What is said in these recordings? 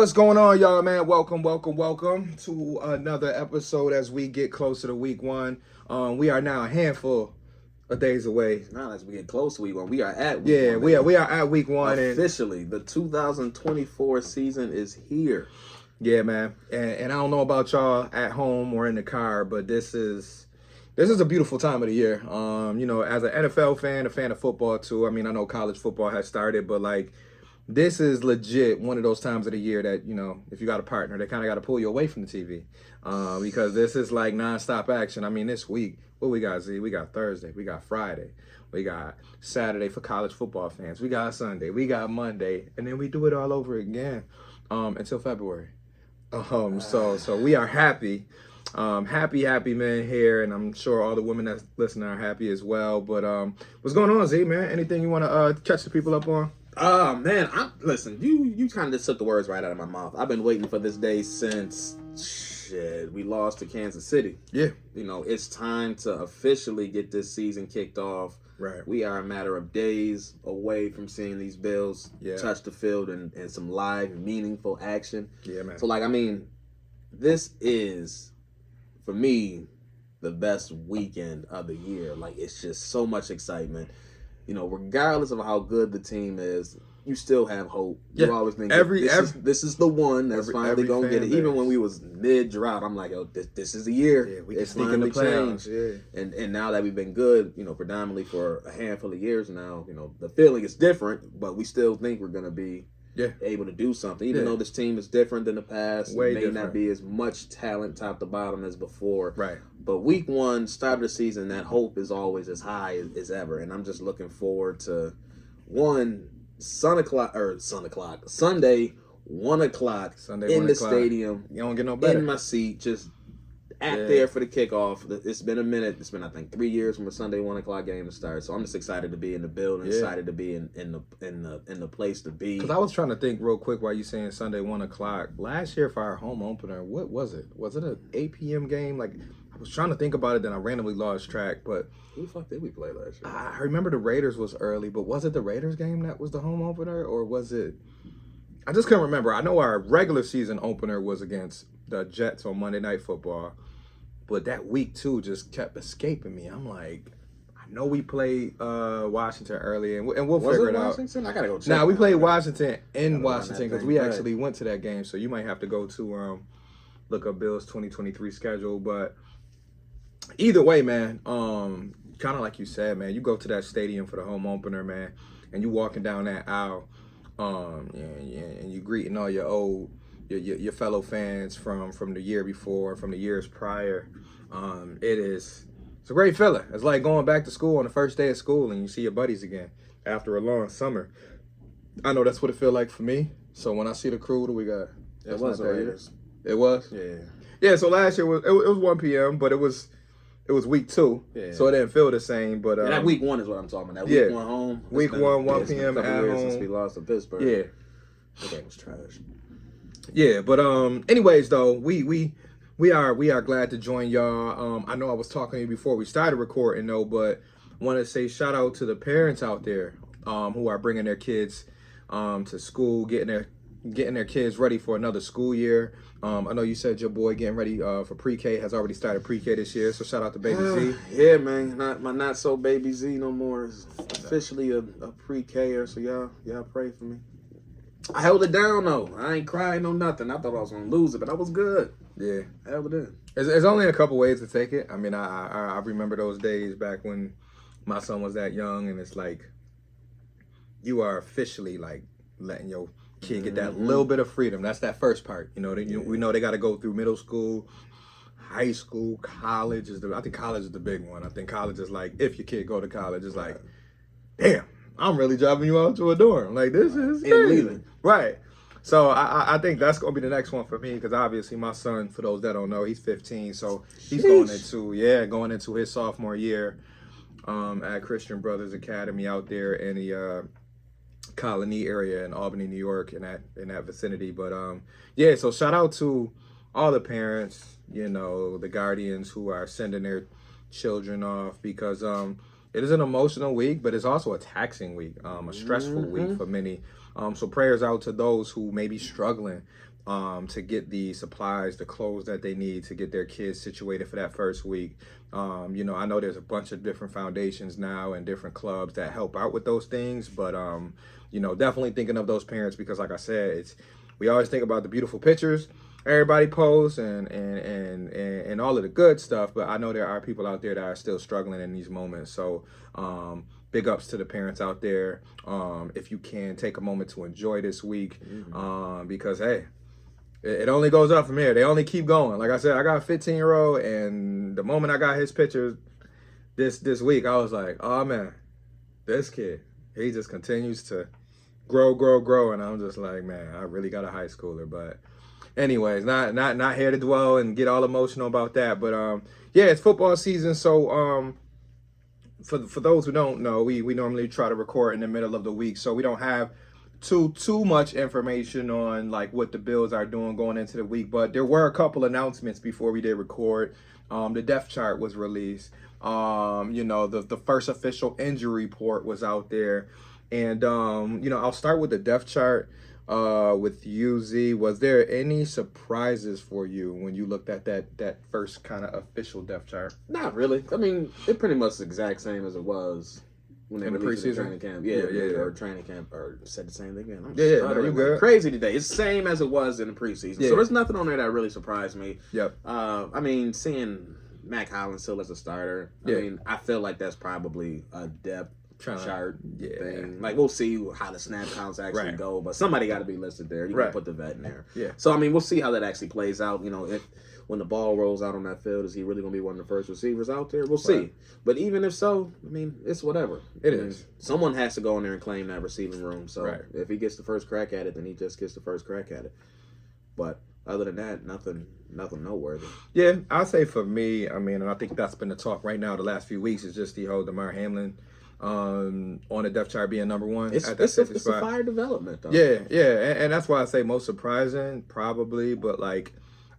What's going on, y'all, man? Welcome to another episode as we get closer to week one. We are now a handful of days away. Now, as we get close to week one, we are at week one. We are at week one. Officially, the 2024 season is here. Yeah, man. And I don't know about y'all at home or in the car, but this is a beautiful time of the year. As an NFL fan, a fan of football too. I mean, I know college football has started, but this is legit one of those times of the year that, if you got a partner, they kind of got to pull you away from the TV because this is like nonstop action. I mean, this week, what we got, Z? We got Thursday, we got Friday, we got Saturday for college football fans, we got Sunday, we got Monday, and then we do it all over again until February. So we are happy. Happy man here, and I'm sure all the women that's listening are happy as well. But what's going on, Z, man? Anything you want to catch the people up on? Man, listen, you kind of just took the words right out of my mouth. I've been waiting for this day since we lost to Kansas City. Yeah. It's time to officially get this season kicked off. Right. We are a matter of days away from seeing these Bills touch the field and some live, meaningful action. Yeah, man. So, this is, for me, the best weekend of the year. It's just so much excitement. Regardless of how good the team is, you still have hope. Yeah. You always think this is the one that's finally going to get it. Even when we was mid-drought, I'm like, this is the year. Yeah, we it's can sneak in the finally changed. Yeah. And now that we've been good, predominantly for a handful of years now, the feeling is different, but we still think we're going to be able to do something. Even though this team is different than the past, Way it may different. not be as much talent top to bottom as before. Right. But week one, start of the season, that hope is always as high as ever. And I'm just looking forward to Sunday, 1 o'clock in the stadium. You don't get no better. In my seat, just there for the kickoff. It's been a minute. It's been, I think, 3 years from a Sunday 1 o'clock game to start. So I'm just excited to be in the building, excited to be in the place to be. Because I was trying to think real quick while you saying Sunday 1 o'clock. Last year for our home opener, what was it? Was it an 8 p.m. game? I was trying to think about it, then I randomly lost track. But who the fuck did we play last year? I remember the Raiders was early, but was it the Raiders game that was the home opener, or was it? I just couldn't remember. I know our regular season opener was against the Jets on Monday Night Football, but that week too just kept escaping me. I'm like, I know we played Washington early, and we'll figure it out. Washington? I gotta go check. Now we played Washington in Washington because we actually went to that game, so you might have to go to look up Bills 2023 schedule, but. Either way, man, kind of like you said, man, you go to that stadium for the home opener, man, and you walking down that aisle, and you greeting all your fellow fans from the year before, from the years prior. It's a great feeling. It's like going back to school on the first day of school and you see your buddies again after a long summer. I know that's what it feel like for me. So when I see the crew, what do we got? It was the Raiders. It was? Yeah, so last year it was 1 p.m., but it was week 2, so it didn't feel the same. But that week 1 is what I'm talking about. That week 1 home. Week 1 p.m. at home. Since we lost to Pittsburgh. Yeah, the game was trash. Yeah, but anyways though, we are glad to join y'all. I know I was talking to you before we started recording though, but want to say shout out to the parents out there who are bringing their kids to school, getting their kids ready for another school year. I know you said your boy getting ready for pre-K, has already started pre-K this year, so shout out to Baby Z. Yeah, man, not so Baby Z no more. It's officially a pre-K-er, so y'all pray for me. I held it down though. I ain't crying no nothing. I thought I was gonna lose it, but I was good. Yeah, I held it in. There's only a couple ways to take it. I mean, I remember those days back when my son was that young, and it's like you are officially like letting your kid get that little bit of freedom. That's that first part. We know they got to go through middle school, high school, college I think college is the big one. I think college is like, if your kid go to college, it's like, damn, I'm really driving you out to a dorm. Like, this is crazy. Right. So I think that's going to be the next one for me, because obviously my son, for those that don't know, he's 15. So he's going into his sophomore year at Christian Brothers Academy out there in the Colony area in Albany, New York, in that vicinity. But so shout out to all the parents, the guardians who are sending their children off, because it is an emotional week, but it's also a taxing week, a stressful week for many. So prayers out to those who may be struggling to get the supplies, the clothes that they need to get their kids situated for that first week. I know there's a bunch of different foundations now and different clubs that help out with those things, but definitely thinking of those parents because, like I said, we always think about the beautiful pictures everybody posts and all of the good stuff, but I know there are people out there that are still struggling in these moments. So big ups to the parents out there. If you can take a moment to enjoy this week, because hey, it only goes up from here. They only keep going. Like I said, I got a 15-year-old, and the moment I got his pictures this week, I was like, oh man, this kid, he just continues to grow, and I'm just like, man, I really got a high schooler. But anyways, not here to dwell and get all emotional about that. But yeah, it's football season, so for those who don't know, we normally try to record in the middle of the week, so we don't have too much information on like what the Bills are doing going into the week. But there were a couple announcements before we did record. The depth chart was released. The first official injury report was out there, and I'll start with the depth chart. With UZ, was there any surprises for you when you looked at that first kind of official depth chart? Not really. I mean, it pretty much the exact same as it was when they in the released preseason training camp. Yeah. Or training camp, or said the same thing again. I'm you good. Crazy today. It's the same as it was in the preseason. So there's nothing on there that really surprised me. Yep. I mean, seeing Mac Hollins still as a starter. I mean, I feel like that's probably a depth chart thing. Like, we'll see how the snap counts actually go, but somebody got to be listed there. You can put the vet in there. Yeah. So I mean, we'll see how that actually plays out. If when the ball rolls out on that field, is he really going to be one of the first receivers out there? We'll see. But even if so, I mean, it's whatever. It is. Someone has to go in there and claim that receiving room. So if he gets the first crack at it, then he just gets the first crack at it. But other than that, nothing noteworthy. Yeah, I'll say for me, I mean, and I think that's been the talk right now the last few weeks, is just the whole Damar Hamlin on the depth chart being number one. It's a fire development, though. Yeah, and that's why I say most surprising, probably, but like,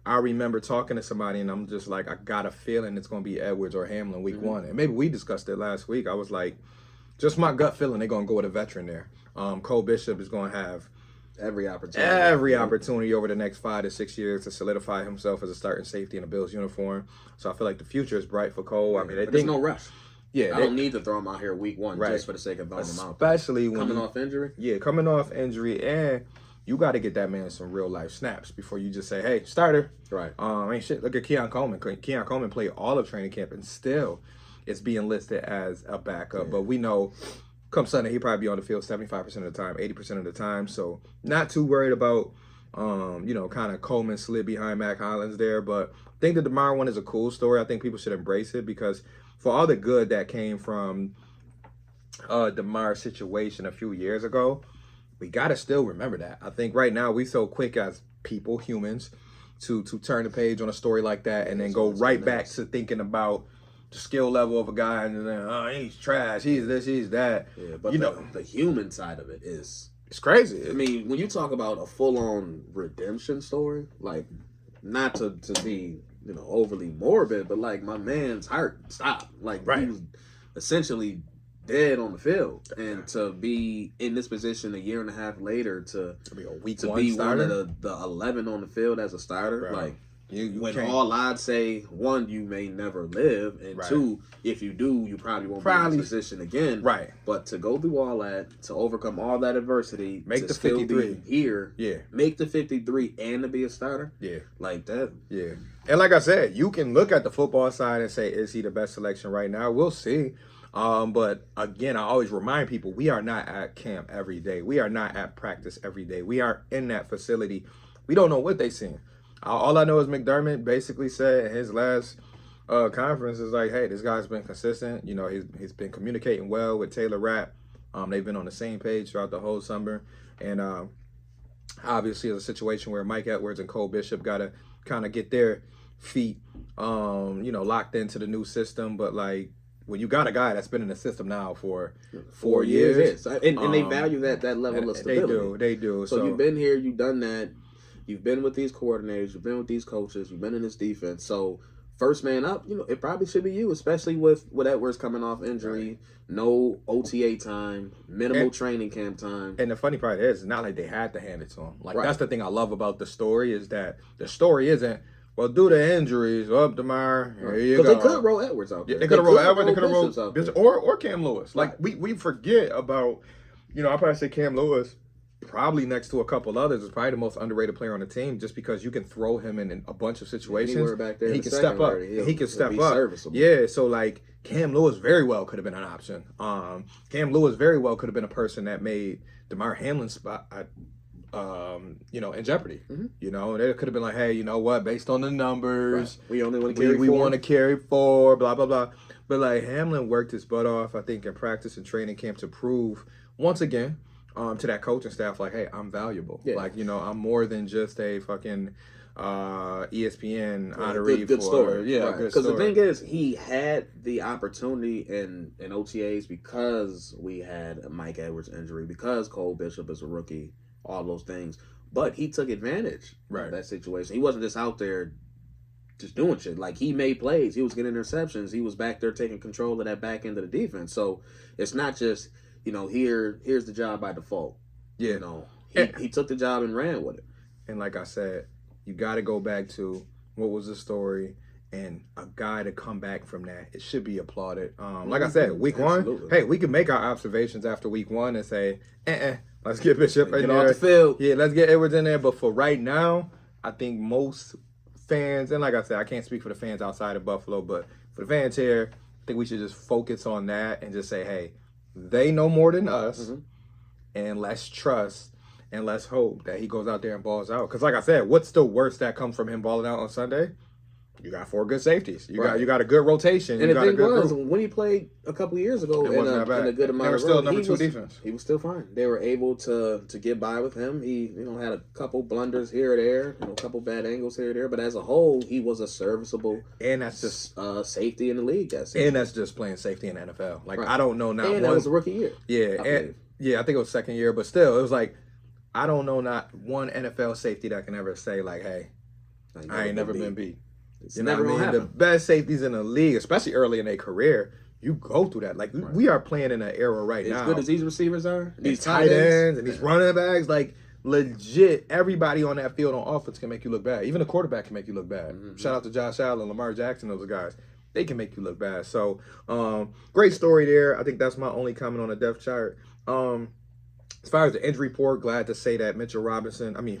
I remember talking to somebody and I'm just like, I got a feeling it's going to be Edwards or Hamlin week one. And maybe we discussed it last week. I was like, just my gut feeling, they're going to go with a veteran there. Cole Bishop is going to have every opportunity over the next 5 to 6 years to solidify himself as a starting safety in a Bills uniform. So I feel like the future is bright for Cole. I mean, there's no rush. Yeah, I don't need to throw him out here week one just for the sake of throwing him out. Especially when coming off injury. Yeah, coming off injury, and you got to get that man some real life snaps before you just say, "Hey, starter." Right. Ain't shit. Look at Keon Coleman. Keon Coleman played all of training camp, and still, it's being listed as a backup. But we know, come Sunday, he'll probably be on the field 75% of the time, 80% of the time. So not too worried about, kind of Coleman slid behind Mac Hollins there. But I think the Damar one is a cool story. I think people should embrace it because for all the good that came from Damar's situation a few years ago, we got to still remember that. I think right now we so quick as people, humans, to turn the page on a story like that and then go right back to thinking about the skill level of a guy and then, he's trash, he's this, he's that. Yeah, but the human side of it is... It's crazy. I mean, when you talk about a full-on redemption story, like, not to be... overly morbid, but like my man's heart stopped. Like he was essentially dead on the field, and to be in this position a year and a half later to be a week to one be starter? one of the 11 on the field as a starter, like you when can't. all odds say, one, you may never live, and two, if you do, you probably won't be in this position again. Right. But to go through all that, to overcome all that adversity, make to the still 53 be here, make the 53 and to be a starter, like that, And like I said, you can look at the football side and say, is he the best selection right now? We'll see. But again, I always remind people, we are not at camp every day. We are not at practice every day. We are in that facility. We don't know what they're seeing. All I know is McDermott basically said in his last conference is like, hey, this guy's been consistent. He's been communicating well with Taylor Rapp. They've been on the same page throughout the whole summer. And obviously, it's a situation where Mike Edwards and Cole Bishop got to kind of get their feet, locked into the new system. But like, when you got a guy that's been in the system now for 4 years, and they value that level of stability. They do. So you've been here, you've done that. You've been with these coordinators, you've been with these coaches, you've been in this defense. So first man up, it probably should be you, especially with Edwards coming off injury, Right. no OTA time, minimal And- training camp time. And the funny part is, it's not like they had to hand it to him. Like, Right. that's the thing I love about the story is that the story isn't, well, due to injuries, up DeMar, here you go. Because they could roll Edwards out there. Yeah, they could have rolled Edwards, they could have Bishops rolled out there. Bishop, or Cam Lewis. Like, Right. we forget about, I probably say Cam Lewis, probably next to a couple others, is probably the most underrated player on the team just because you can throw him in a bunch of situations. Anywhere back there and he in the can step up. secondary, He can step be up. serviceable. Yeah, so like Cam Lewis very well could have been an option. Cam Lewis very well could have been a person that made DeMar Hamlin's spot, in jeopardy. Mm-hmm. They could have been like, hey, you know what? Based on the numbers, Right. We only want to carry we four. want to carry 4, blah blah blah. But like Hamlin worked his butt off, I think, in practice and training camp to prove once again to that coaching staff, like, hey, I'm valuable. Yeah. Like, I'm more than just a fucking ESPN honoree good for story. yeah. Right. Good Because the story. thing is, he had the opportunity in OTAs because we had a Mike Edwards injury, because Cole Bishop is a rookie, all those things. But he took advantage Right. of that situation. He wasn't just out there just doing shit. Like, he made plays. He was getting interceptions. He was back there taking control of that back end of the defense. So it's not just, here's the job by default. Yeah. He took the job and ran with it. And like I said, you got to go back to what was the story, and a guy to come back from that, it should be applauded. Like I said, week Absolutely. 1, hey, we can make our observations after week 1 and say, let's get Bishop in Get there. off the field. Yeah, let's get Edwards in there. But for right now, I think most fans, and like I said, I can't speak for the fans outside of Buffalo, but for the fans here, I think we should just focus on that and just say, hey, they know more than us, and let's trust and let's hope that he goes out there and balls out. Because like I said, what's the worst that comes from him balling out on Sunday? You got 4 good safeties. You got a good rotation. And you the got a thing good was, group. when he played a couple of years ago It wasn't that bad. in a good amount They were of still run, number he 2 was- defense. He was still fine. They were able to get by with him. He had a couple blunders here or there, a couple bad angles here or there, but as a whole, he was a serviceable And that's just safety in the league that season. and that's just playing safety in the NFL. Like, Right. I don't know not And one. that was a rookie year. Yeah, I think it was second year, but still, it was like, I don't know not one NFL safety that can ever say like, hey, I ain't never been beat. It's You know never what I gonna mean? The happen. best safeties in the league, especially early in their career, you go through that. Like, we are playing in an era right now. As good as these receivers are, these tight ends and these running backs, like, legit, everybody on that field on offense can make you look bad. Even the quarterback can make you look bad. Shout out to Josh Allen, Lamar Jackson, those guys. They can make you look bad. So, great story there. I think that's my only comment on the depth chart. As far as the injury report, glad to say that Mitchell Robinson. he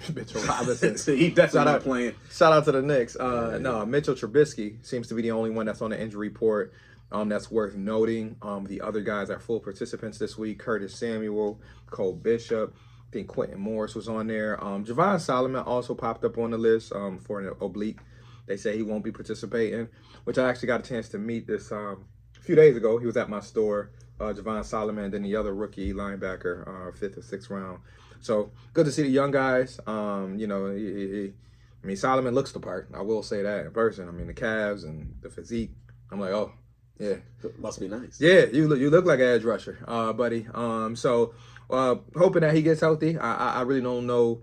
definitely not playing. Shout out to the Knicks. No, Mitchell Trubisky seems to be the only one that's on the injury report. That's worth noting. The other guys are full participants this week. Curtis Samuel, Cole Bishop. I think Quentin Morris was on there. Javon Solomon also popped up on the list for an oblique. They say he won't be participating, which I actually got a chance to meet this a few days ago. He was at my store. Javon Solomon, and then the other rookie linebacker, 5th or 6th round. So good to see the young guys. Solomon looks the part. I will say that in person. I mean, the calves and the physique. I'm like, oh, yeah, Must be nice. yeah. You look like an edge rusher, buddy. So hoping that he gets healthy. I really don't know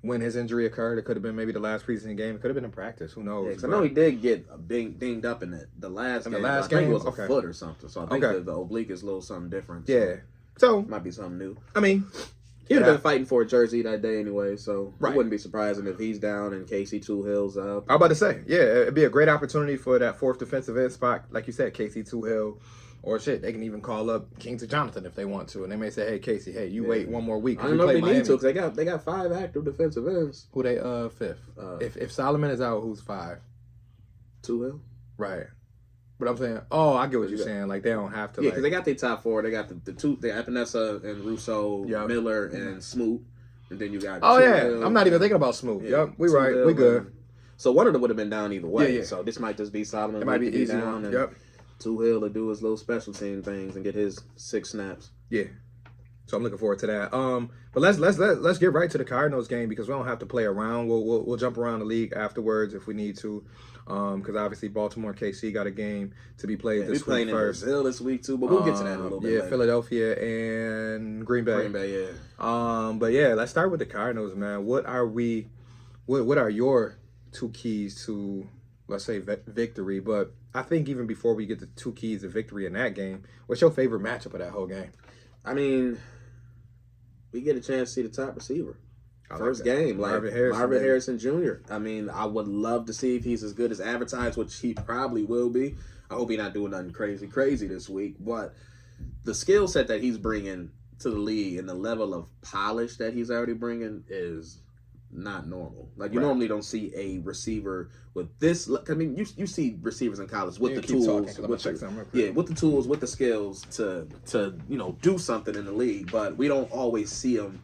when his injury occurred. It could have been maybe the last preseason game. It could have been in practice. Who knows? Yeah, 'cause I know he did get dinged up in the last game. I think game? it was a Okay. foot or something. So I think Okay. the oblique is a little something different. Yeah. So Might be something new. I mean, He would have been fighting for a jersey that day anyway, so Right. it wouldn't be surprising if he's down and Casey Two Hill's up. I was about to say, yeah, it'd be a great opportunity for that 4th defensive end spot, like you said, Casey Two-Hill, or shit, they can even call up Kingsley Jonathan if they want to, and they may say, hey, Casey, hey, you wait one more week. I don't know if they need to because they got 5 active defensive ends. Who they 5th? If Solomon is out, who's 5? Two Hill. Right. But I'm saying, I get what you're saying. Like, they don't have to. Yeah, because they got their top 4. They got the two. They got Epinesa and Russo, Yep. Miller and Smoot, and then you got. Oh Two yeah, Hill. I'm not even thinking about Smooth. Yeah, Yep, we Two right, Hill we good. and- So one of them would have been down either way. Yeah. So this might just be Solomon. It might be easy down. one. And Yep. Two Hill to do his little special team things and get his 6 snaps. Yeah. So I'm looking forward to that. But let's get right to the Cardinals game because we don't have to play around. We'll jump around the league afterwards if we need to. Because obviously Baltimore and KC got a game to be played Yeah, this we playing week in first. Brazil this week too, but we'll get to that in a little bit. Yeah, later. Philadelphia and Green Bay. Green Bay, yeah. But yeah, let's start with the Cardinals, man. What are your 2 keys to let's say, victory. But I think even before we get the two keys of victory in that game, what's your favorite matchup of that whole game? I mean, we get a chance to see the top receiver. First game, like Marvin Harrison Jr. I mean, I would love to see if he's as good as advertised, which he probably will be. I hope he's not doing nothing crazy this week. But the skill set that he's bringing to the league and the level of polish that he's already bringing is not normal. Like, you normally don't see a receiver with this. I mean, you see receivers in college with the tools, with the tools, with the skills to do something in the league, but we don't always see them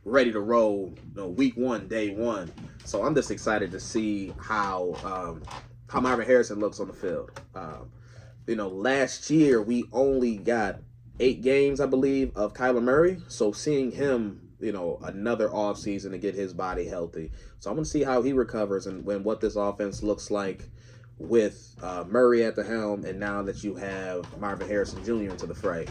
ready to roll, week one, day one. So I'm just excited to see how Marvin Harrison looks on the field. Last year we only got 8 games, I believe, of Kyler Murray. So seeing him, another offseason to get his body healthy. So I'm going to see how he recovers and what this offense looks like with Murray at the helm, and now that you have Marvin Harrison Jr. into the fray.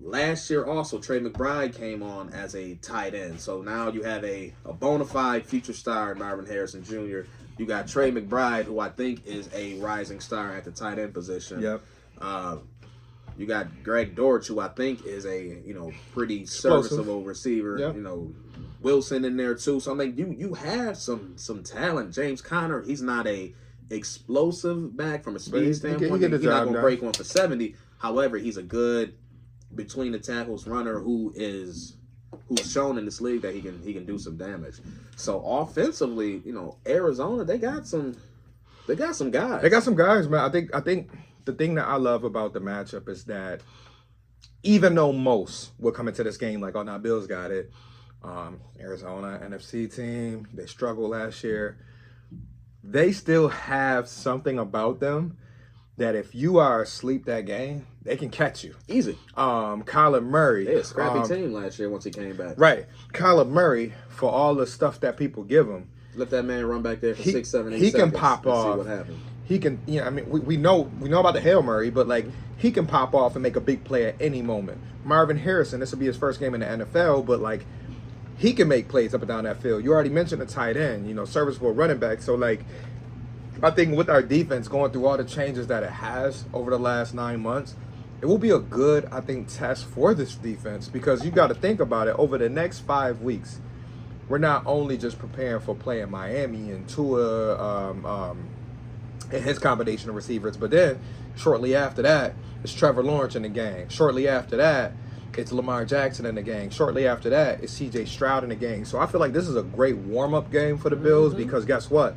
Last year also, Trey McBride came on as a tight end. So now you have a bona fide future star in Marvin Harrison Jr. You got Trey McBride, who I think is a rising star at the tight end position. Yep. You got Greg Dortch, who I think is a pretty serviceable receiver. Yep. Wilson in there too. So I'm like, you have some talent. James Conner, he's not a explosive back from a speed standpoint. He's not going to break one for 70. However, he's a good between the tackles runner who's shown in this league that he can do some damage. So offensively, Arizona, they got some guys. They got some guys, man. I think the thing that I love about the matchup is that even though most will come into this game like, oh, now Bills got it, Arizona, NFC team, they struggled last year. They still have something about them that if you are asleep that game, they can catch you. Easy. Kyler Murray. They had a scrappy team last year once he came back. Right. Kyler Murray, for all the stuff that people give him. Let that man run back there for 6, 7, 8 he seconds. He can pop off. See what happens. He can, we know about the Hail Murray, but like he can pop off and make a big play at any moment. Marvin Harrison, this will be his first game in the NFL, but like he can make plays up and down that field. You already mentioned the tight end, serviceable running back. So like I think with our defense going through all the changes that it has over the last 9 months, it will be a good, I think, test for this defense because you got to think about it. Over the next 5 weeks, we're not only just preparing for playing Miami and Tua and his combination of receivers, but then shortly after that, it's Trevor Lawrence in the gang. Shortly after that, it's Lamar Jackson in the gang. Shortly after that, it's C.J. Stroud in the gang. So I feel like this is a great warm-up game for the Bills because guess what?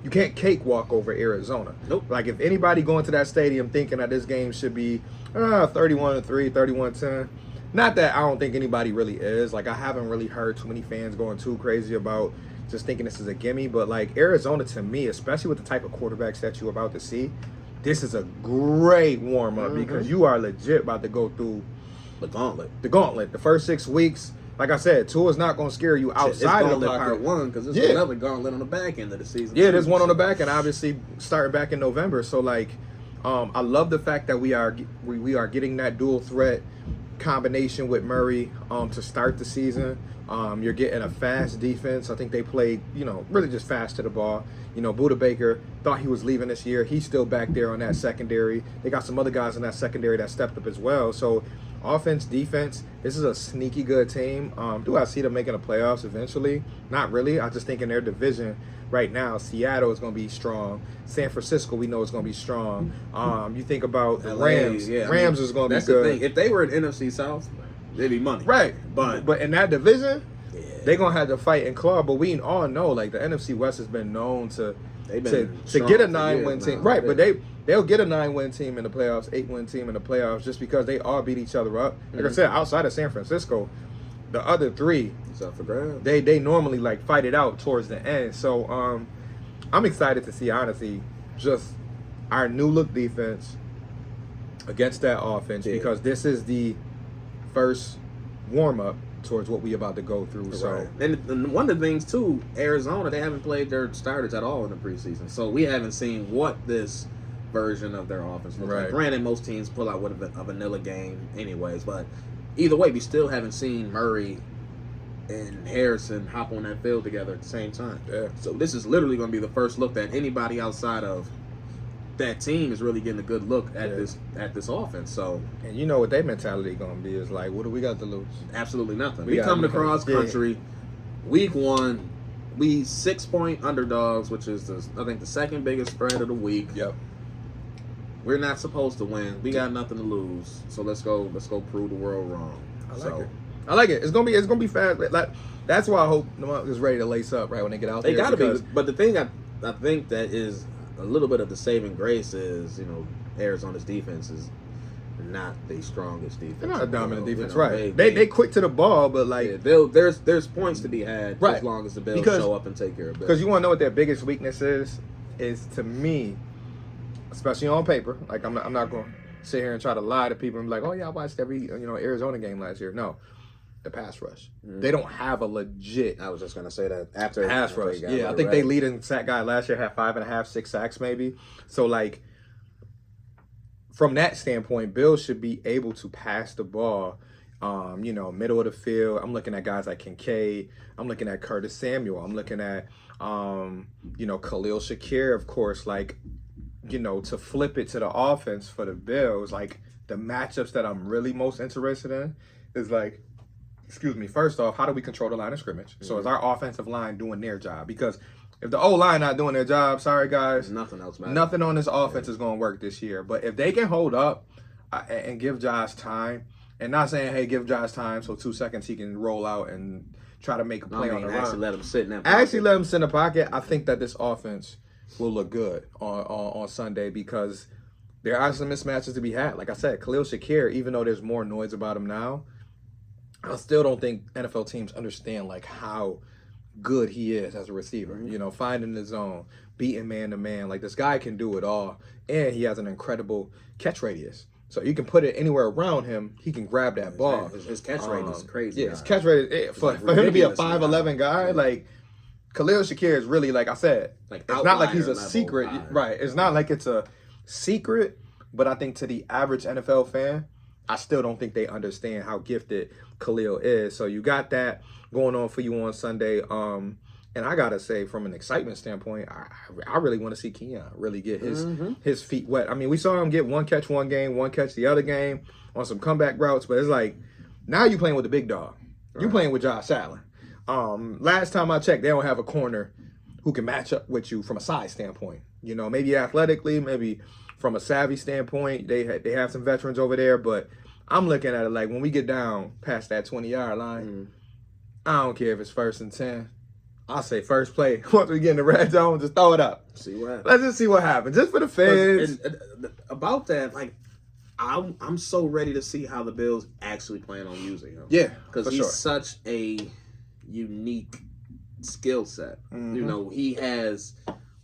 You can't cakewalk over Arizona. Nope. Like, if anybody going to that stadium thinking that this game should be 31-3, 31-10, not that I don't think anybody really is. Like, I haven't really heard too many fans going too crazy about just thinking this is a gimme. But, like, Arizona, to me, especially with the type of quarterbacks that you're about to see, this is a great warm-up because you are legit about to go through the gauntlet. The first 6 weeks. Like I said, Tua's not going to scare you outside of the pocket. Part 1 because there's another gauntlet on the back end of the season. Yeah, there's one on the back end, obviously starting back in November. So like, I love the fact that we are getting that dual threat combination with Murray to start the season. You're getting a fast defense. I think they played, really just fast to the ball. Budda Baker thought he was leaving this year. He's still back there on that secondary. They got some other guys in that secondary that stepped up as well. So offense, defense, this is a sneaky good team. Do I see them making the playoffs eventually? Not really. I just think in their division right now, Seattle is going to be strong. San Francisco, we know is going to be strong. You think about the Rams. Rams is going to be good. The thing. If they were in NFC South, they'd be money. Right. But in that division, they're going to have to fight and claw. But we all know, like, the NFC West has been known to get a 9-win team. Right, but they'll get a 9-win team in the playoffs, 8-win team in the playoffs, just because they all beat each other up. Like I said, outside of San Francisco, the other 3, they normally like fight it out towards the end. So I'm excited to see, honestly, just our new look defense against that offense because this is the first warm up towards what we about to go through. Right. So and one of the things too, Arizona, they haven't played their starters at all in the preseason, so we haven't seen what this version of their offense looks like. Granted, most teams pull out with a vanilla game anyways, but either way, we still haven't seen Murray and Harrison hop on that field together at the same time. Yeah. So this is literally going to be the first look that anybody outside of that team is really getting a good look at this offense. So, and you know what their mentality gonna be is like, what do we got to lose? Absolutely nothing. We We got coming nothing. across Yeah. country, week 1. We 6-point underdogs, which is I think the second biggest spread of the week. Yep. We're not supposed to win. We got nothing to lose. So let's go prove the world wrong. I like it. It's gonna be fast. Like, that's why I hope Lamont is ready to lace up right when they get out They there. got to be. But the thing I think that is a little bit of the saving grace is, Arizona's defense is not the strongest defense. They're not a dominant defense, You know, right? They quick to the ball, but like there's points to be had Right. as long as the Bills Because- show up and take care of business. because you want to know what their biggest weakness is to me, especially on paper. Like I'm not going to sit here and try to lie to people and be like, oh yeah, I watched every Arizona game last year. No, the pass rush. They don't have a legit I was just gonna say that after pass rush. Yeah, I think they lead in sack guy last year had 5.5, 6 sacks maybe. So like from that standpoint, Bills should be able to pass the ball. Middle of the field. I'm looking at guys like Kincaid. I'm looking at Curtis Samuel. I'm looking at Khalil Shakir, of course. Like, to flip it to the offense for the Bills, like the matchups that I'm really most interested in is like, first off, how do we control the line of scrimmage? So is our offensive line doing their job? Because if the O-line not doing their job, sorry guys, nothing else matters. nothing on this offense is going to work this year. But if they can hold up and give Josh time, and not saying, hey, give Josh time so 2 seconds he can roll out and try to make a play on the actually run. let him sit in that pocket. Actually let him sit in the pocket. I think that this offense will look good on Sunday because there are some mismatches to be had. Like I said, Khalil Shakir, even though there's more noise about him now, I still don't think NFL teams understand like how good he is as a receiver. Finding the zone, beating man to man. Like this guy can do it all, and he has an incredible catch radius. So you can put it anywhere around him, he can grab that ball. His catch rate is crazy. Yeah, his catch rate for him to be a 5'11" guy, like Khalil Shakir is really, like I said, Like it's not like he's a outlier secret, level guy. right? It's not like it's a secret, but I think to the average NFL fan, I still don't think they understand how gifted Khalil is. So you got that going on for you on Sunday. And I gotta say, from an excitement standpoint, I really want to see Keon really get his feet wet. I mean, we saw him get one catch one game, one catch the other game on some comeback routes, but it's like now you playing with the big dog. You playing with Josh Allen. Last time I checked, they don't have a corner who can match up with you from a size standpoint. Maybe athletically, maybe from a savvy standpoint, they have some veterans over there, but I'm looking at it like when we get down past that 20-yard line, I don't care if it's 1st and 10. I'll say first play. Once we get in the red zone, just throw it up. See what happens. Let's just see what happens. Just for the fans. About that, like, I'm so ready to see how the Bills actually plan on using him. Yeah, because for he's sure. such a unique skill set. He has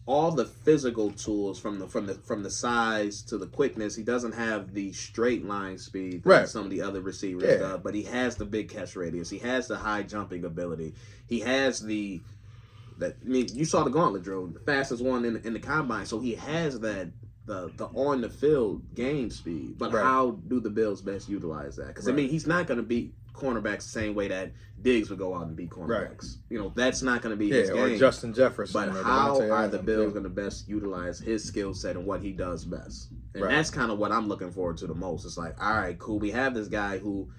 all the physical tools from the size to the quickness. He doesn't have the straight line speed that some of the other receivers do, but he has the big catch radius. He has the high jumping ability. He has you saw the gauntlet drill, the fastest one in the combine. So he has that the on the field game speed. But how do the Bills best utilize that? Because he's not going to beat cornerbacks the same way that Diggs would go out and beat cornerbacks. That's not going to be his game. Or Justin Jefferson. But or how Devontae are the Adams, Bills going to best utilize his skill set and what he does best? And that's kind of what I'm looking forward to the most. It's like, all right, cool. We have this guy who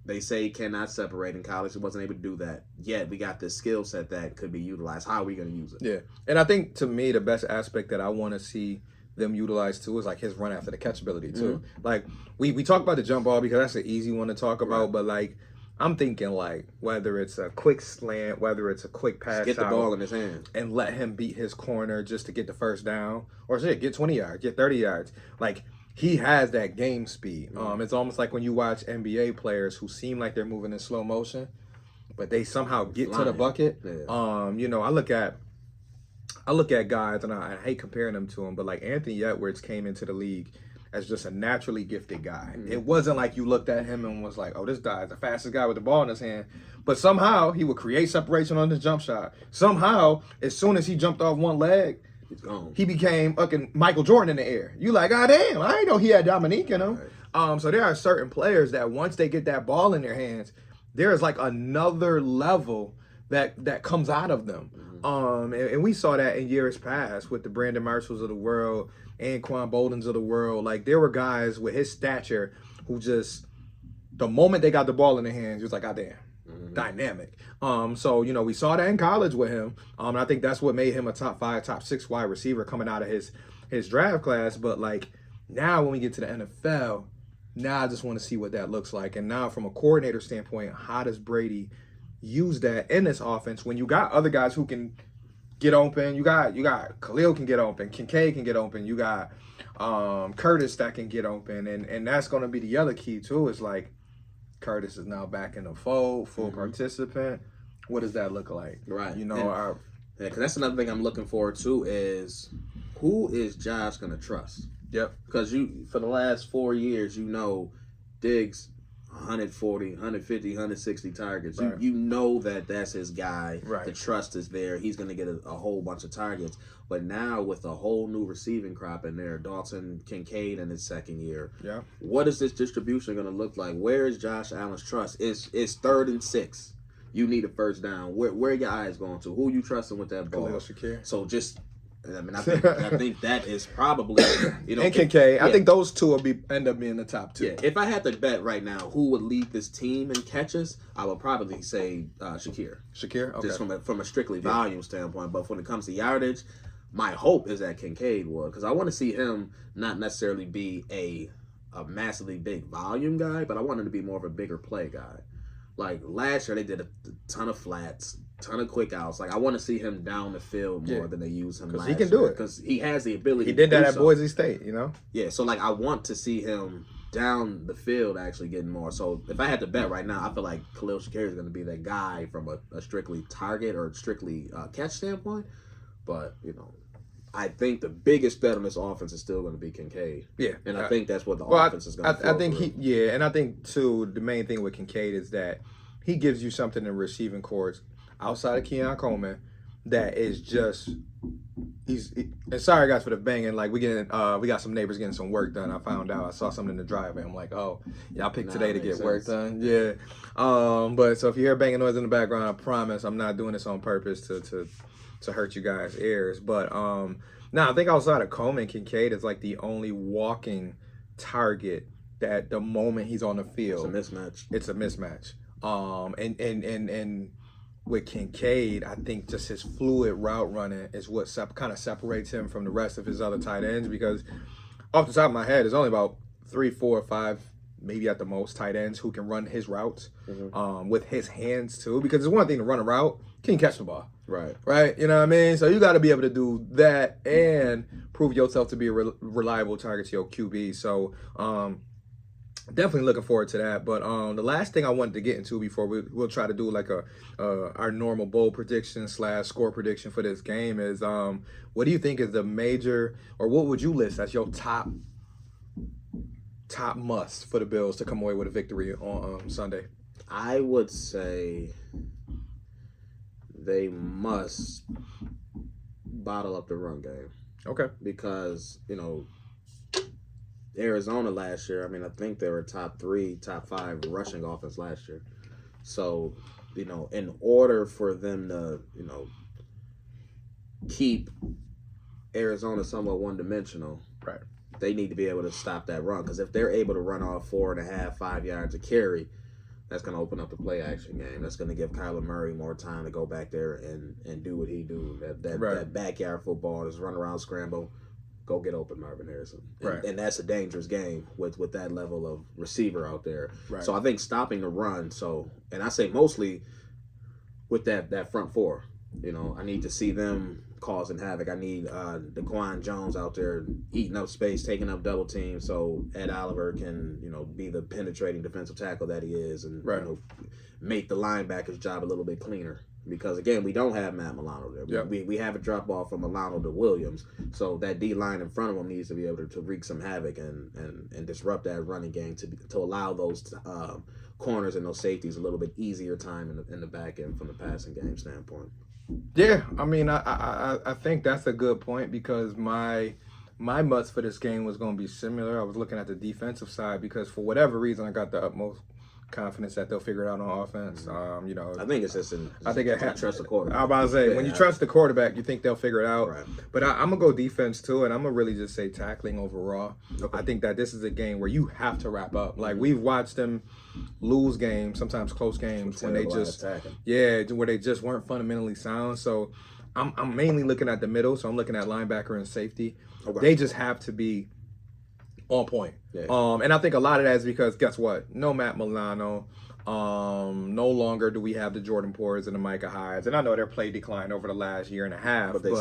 they say cannot separate in college. He wasn't able to do that. Yet we got this skill set that could be utilized. How are we going to use it? Yeah. And I think, to me, the best aspect that I want to see them utilize too is like his run after the catch ability too. Like we talk about the jump ball because that's an easy one to talk about, but like I'm thinking like whether it's a quick slant, whether it's a quick pass, just get the ball in his hand and let him beat his corner just to get the first down, or get 20 yards, get 30 yards. Like he has that game speed. It's almost like when you watch NBA players who seem like they're moving in slow motion, but they somehow get to the bucket. I look at guys, and I hate comparing them to him, but like Anthony Edwards came into the league as just a naturally gifted guy. It wasn't like you looked at him and was like, oh, this guy is the fastest guy with the ball in his hand. But somehow he would create separation on his jump shot. Somehow, as soon as he jumped off one leg, he's gone. He became fucking Michael Jordan in the air. You like, God damn, I didn't know he had Dominique in him. So there are certain players that once they get that ball in their hands, there is like another level that comes out of them. And we saw that in years past with the Brandon Marshalls of the world and Quan Boldens of the world. Like there were guys with his stature who just the moment they got the ball in their hands, it was like, God damn. Dynamic. So we saw that in college with him. And I think that's what made him a top 5, top 6 wide receiver coming out of his draft class. But like now when we get to the NFL, now I just want to see what that looks like. And now from a coordinator standpoint, how does Brady use that in this offense when you got other guys who can get open? You got Khalil can get open, Kincaid can get open, you got Curtis that can get open, and that's going to be the other key too. Is like Curtis is now back in the fold, full participant. What does that look like? Right. Because that's another thing I'm looking forward to is who is Josh going to trust? Yep. Because for the last 4 years, Diggs 140, 150, 160 targets. Right. You know that's his guy. Right. The trust is there. He's going to get a whole bunch of targets. But now with a whole new receiving crop in there, Dalton Kincaid in his second year. Yeah. What is this distribution going to look like? Where is Josh Allen's trust? It's 3rd and 6. You need a first down. Where are your eyes going to? Who are you trusting with that ball? Khalil Shakir. So I think that is probably and Kincaid. Yeah. I think those two will end up being the top 2. Yeah. If I had to bet right now who would lead this team in catches, I would probably say Shakir. Shakir, okay. Just from a strictly volume standpoint. But when it comes to yardage, my hope is that Kincaid will, because I want to see him not necessarily be a massively big volume guy, but I want him to be more of a bigger play guy. Like last year, they did a ton of flats, ton of quick outs. Like I want to see him down the field more than they use him last year. Because he can do it. Because he has the ability. He did that at Boise State, Yeah, so like I want to see him down the field actually getting more. So if I had to bet right now, I feel like Khalil Shakir is going to be that guy from a strictly target or strictly catch standpoint. But I think the biggest bet on this offense is still going to be Kincaid. Yeah. And I think that's what the offense is going to I think and I think, too, the main thing with Kincaid is that he gives you something in receiving courts outside of Keon Coleman that is just and sorry guys for the banging. Like we got some neighbors getting some work done. I found out. I saw something in the driveway. I'm like, oh, y'all picked today to get work done. Yeah. But so if you hear banging noise in the background, I promise I'm not doing this on purpose to hurt you guys' ears. But I think outside of Coleman, Kincaid is like the only walking target that the moment he's on the field, it's a mismatch. And with Kincaid, I think just his fluid route running is what kind of separates him from the rest of his other tight ends, because off the top of my head, there's only about 3, 4, 5, maybe at the most, tight ends who can run his routes with his hands too, because it's one thing to run a route, can you catch the ball? Right. You know what I mean? So you got to be able to do that and prove yourself to be a reliable target to your QB. So definitely looking forward to that. But the last thing I wanted to get into before we'll try to do like our normal bowl prediction / score prediction for this game is what do you think is the major, or what would you list as your top must for the Bills to come away with a victory on Sunday? I would say they must bottle up the run game. Okay. Because, Arizona last year, I think they were top 3, top 5 rushing offense last year. So, in order for them to, keep Arizona somewhat one-dimensional, right, they need to be able to stop that run. Because if they're able to run off 4.5, 5 yards a carry, that's going to open up the play action game. That's going to give Kyler Murray more time to go back there and do what he do. That backyard football, just run around, scramble, go get open Marvin Harrison. And that's a dangerous game with that level of receiver out there. Right. So I think stopping the run, and I say mostly with that front four. I need to see them causing havoc. I need Daquan Jones out there eating up space, taking up double teams, so Ed Oliver can, be the penetrating defensive tackle that he is, and make the linebacker's job a little bit cleaner. Because again, we don't have Matt Milano there. Yep. We have a drop off from Milano to Williams, so that D line in front of him needs to be able to wreak some havoc and disrupt that running game to allow those corners and those safeties a little bit easier time in the back end from the passing game standpoint. Yeah, I think that's a good point, because my must for this game was going to be similar. I was looking at the defensive side because for whatever reason I got the utmost confidence that they'll figure it out on offense. You know, I think it's just I think it has trust the quarterback. I was about to say, when you trust the quarterback, you think they'll figure it out. Right. But I'm gonna go defense too, and I'm gonna really just say tackling overall. Okay. I think that this is a game where you have to wrap up. Like we've watched them lose games, sometimes close games, when they just where they just weren't fundamentally sound. So I'm mainly looking at the middle. So I'm looking at linebacker and safety. Okay. They just have to be on point. Yeah. And I think a lot of that is because guess what? No Matt Milano. No longer do we have the Jordan Poores and the Micah Hydes, and I know their play declined over the last year and a half, but they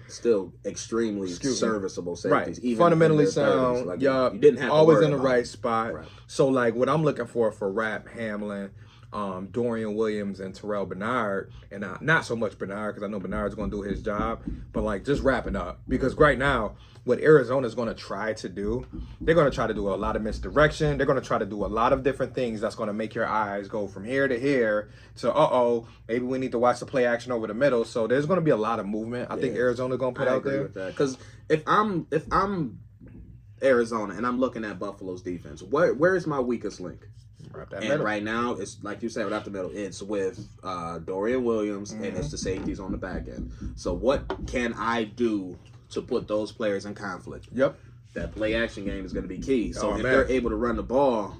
still extremely serviceable safeties, right? Even fundamentally in their 30s. sound, like, yeah, you didn't have to always worry in the about right it. spot. Right. So like what I'm looking for Rapp, Hamlin, Dorian Williams, and Terrell Bernard, and not so much Bernard because I know Bernard's going to do his job, but like just wrapping up because right now what Arizona's going to try to do, they're going to try to do a lot of misdirection. They're going to try to do a lot of different things that's going to make your eyes go from here to here to, maybe we need to watch the play action over the middle. So there's going to be a lot of movement. I think Arizona's going to put out there. Because if I'm Arizona and I'm looking at Buffalo's defense, where is my weakest link? Right now, it's like you said, right up the middle. It's with Dorian Williams and it's the safeties on the back end. So what can I do to put those players in conflict? Yep. That play action game is going to be key. So if they're able to run the ball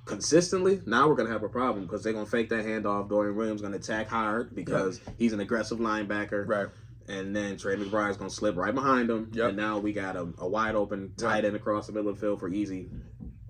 consistently, now we're going to have a problem because they're going to fake that handoff. Dorian Williams going to attack hard because he's an aggressive linebacker. Right. And then Trey McBride's going to slip right behind him. Yep. And now we got a wide open tight end across the middle of the field for easy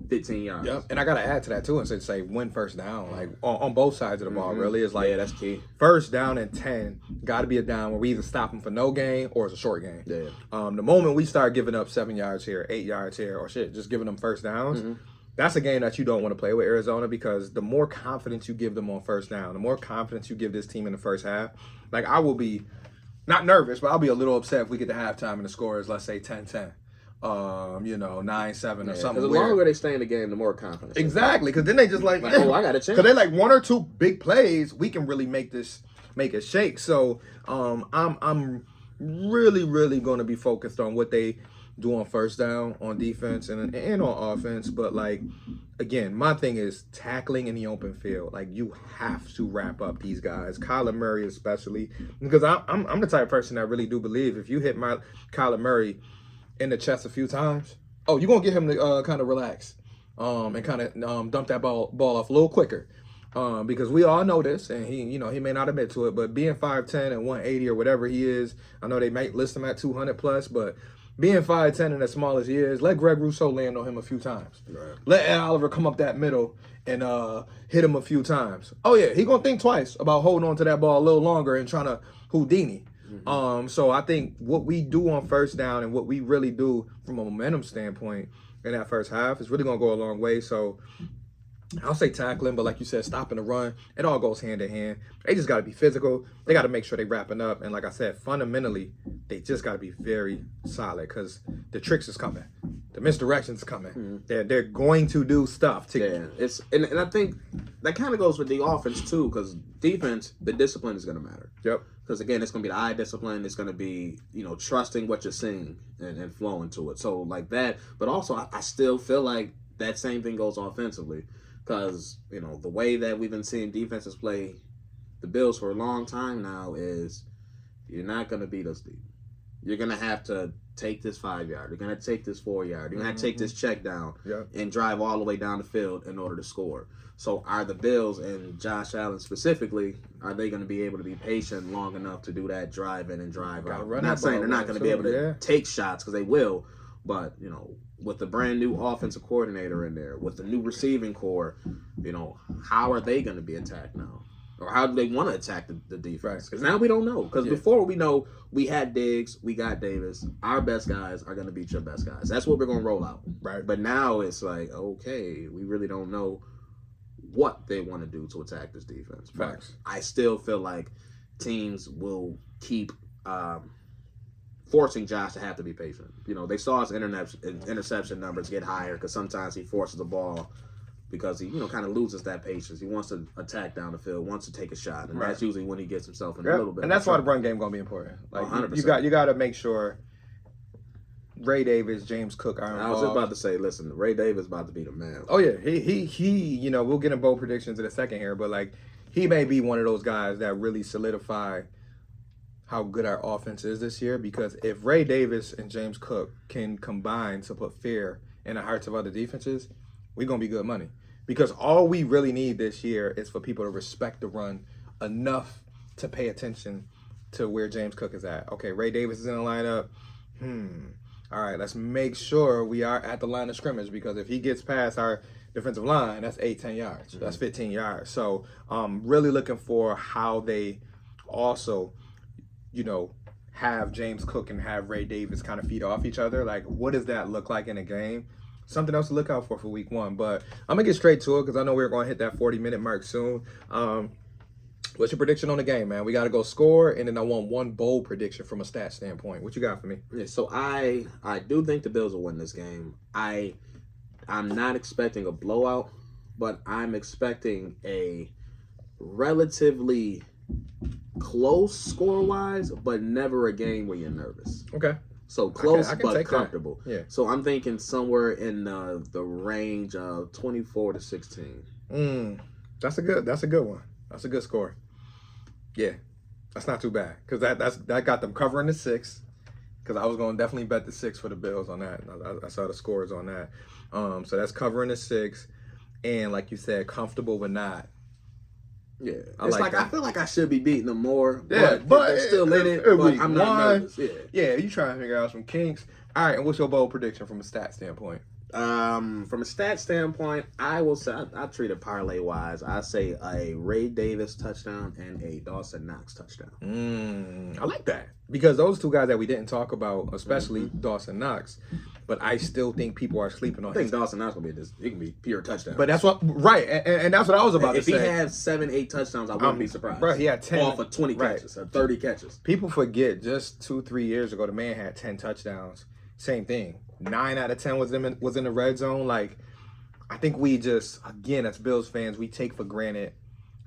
15 yards. Yep. And I got to add to that too and say win first down. Like on both sides of the ball, really. It's like that's key. First down and 10 got to be a down where we either stop them for no gain or it's a short game. Yeah. The moment we start giving up 7 yards here, 8 yards here, or just giving them first downs, that's a game that you don't want to play with Arizona because the more confidence you give them on first down, the more confidence you give this team in the first half, like I will be not nervous, but I'll be a little upset if we get to halftime and the score is, let's say, 10-10. 9-7 or something. Because the longer they stay in the game, the more confidence. Exactly, because then they just like, I got a chance. Because they like one or two big plays, we can really make it shake. So I'm really going to be focused on what they do on first down, on defense, and on offense. But like again, my thing is tackling in the open field. Like you have to wrap up these guys, Kyler Murray especially, because I'm the type of person that really do believe if you hit my Kyler Murray in the chest a few times, you're going to get him to kind of relax and kind of dump that ball off a little quicker. Because we all know this, and he may not admit to it, but being 5'10" and 180 or whatever he is, I know they might list him at 200 plus, but being 5'10" and as small as he is, let Greg Rousseau land on him a few times. Right. Let Ed Oliver come up that middle and hit him a few times. Oh yeah, he gonna think twice about holding on to that ball a little longer and trying to Houdini. So I think what we do on first down and what we really do from a momentum standpoint in that first half is really going to go a long way. So I'll say tackling, but like you said, stopping the run, it all goes hand in hand. They just got to be physical. They got to make sure they wrapping up. And like I said, fundamentally, they just got to be very solid because the tricks is coming. The misdirection's coming. They're going to do stuff. And I think that kind of goes with the offense too, because defense, the discipline is going to matter. Yep. Because again, it's going to be the eye discipline. It's going to be, trusting what you're seeing and flowing to it. So like that, but also I still feel like that same thing goes offensively. Because, the way that we've been seeing defenses play the Bills for a long time now is you're not going to beat us deep. You're going to have to take this 5 yard. You're going to take this 4 yard. You're going to have to take this check down and drive all the way down the field in order to score. So are the Bills and Josh Allen specifically, are they going to be able to be patient long enough to do that drive in and drive out? I'm not saying they're not going to be able to take shots because they will, but, with the brand new offensive coordinator in there, with the new receiving core, how are they going to be attacked now? Or how do they want to attack the defense? Because now we don't know. Because before we know, we had Diggs, we got Davis. Our best guys are going to beat your best guys. That's what we're going to roll out. Right. But now it's like, okay, we really don't know what they want to do to attack this defense. Facts. But I still feel like teams will keep forcing Josh to have to be patient. They saw his interception numbers get higher because sometimes he forces the ball because he, kind of loses that patience. He wants to attack down the field, wants to take a shot, and that's usually when he gets himself in a little bit. And that's why the run game gonna be important. Like 100%. you got to make sure Ray Davis, James Cook are involved. I was just about to say, listen, Ray Davis about to be the man. Oh yeah, he. We'll get in bold predictions in a second here, but like he may be one of those guys that really solidify how good our offense is this year. Because if Ray Davis and James Cook can combine to put fear in the hearts of other defenses, we're gonna be good money. Because all we really need this year is for people to respect the run enough to pay attention to where James Cook is at. Okay, Ray Davis is in the lineup. All right, let's make sure we are at the line of scrimmage, because if he gets past our defensive line, that's 8-10 yards. That's 15 yards. So really looking for how they also, have James Cook and have Ray Davis kind of feed off each other. Like, what does that look like in a game? Something else to look out for week one. But I'm going to get straight to it because I know we're going to hit that 40-minute mark soon. What's your prediction on the game, man? We got to go score, and then I want one bold prediction from a stat standpoint. What you got for me? Yeah, so I do think the Bills will win this game. I'm not expecting a blowout, but I'm expecting a relatively close score-wise, but never a game where you're nervous. Okay. So close I can but take comfortable. that. Yeah. So I'm thinking somewhere in the range of 24-16. That's a good one. That's a good score. Yeah, that's not too bad because that got them covering the 6. Because I was going to definitely bet the 6 for the Bills on that. I saw the scores on that. So that's covering the 6, and like you said, comfortable but not. Yeah, I feel like I should be beating them more. Yeah, but they're still in it. But I'm not nervous. Yeah, you trying to figure out some kinks. All right, and what's your bold prediction from a stat standpoint? From a stat standpoint, I will say I treat it parlay wise. I say a Ray Davis touchdown and a Dawson Knox touchdown. I like that because those two guys that we didn't talk about, especially Dawson Knox, but I still think people are sleeping on. I think Dawson Knox gonna be he can be pure touchdown. But that's what and that's what I was about to say. If he had 7-8 touchdowns, I wouldn't be surprised. Bro, he had 10 off of 20 catches or 30 catches. People forget just 2-3 years ago the man had 10 touchdowns. Same thing. 9 out of 10 was in the red zone. Like, I think we just, again, as Bills fans, we take for granted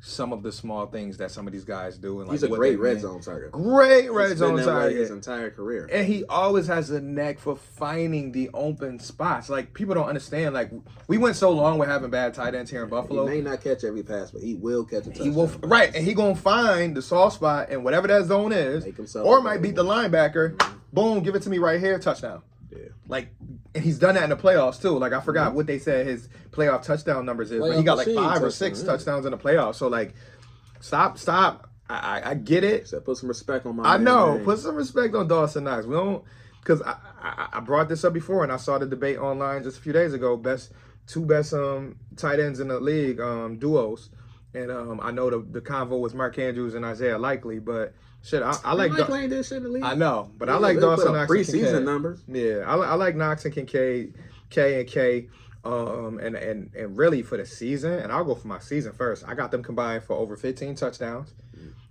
some of the small things that some of these guys do. And he's a great red zone target. Great red zone target. His entire career. And he always has a knack for finding the open spots. Like, people don't understand. Like, we went so long with having bad tight ends here in Buffalo. He may not catch every pass, but he will catch a touchdown. He will, right, and he going to find the soft spot and whatever that zone is, or might beat the linebacker. Boom, give it to me right here, touchdown. Yeah. Like, and he's done that in the playoffs too. Like, I forgot what they said his playoff touchdown numbers is, but he got like 5 or 6 touchdowns in the playoffs. So like, stop. I get it. So put some respect on my. I know. Put some respect on Dawson Knox. We don't, because I brought this up before, and I saw the debate online just a few days ago. Two best tight ends in the league, duos, and I know the convo was Mark Andrews and Isaiah Likely, but. Shit, I like playing this shit in the league. I know, but I like Dawson Knox. Preseason numbers. Yeah, I like Knox and Kincaid, K, and really for the season. And I'll go for my season first. I got them combined for over 15 touchdowns,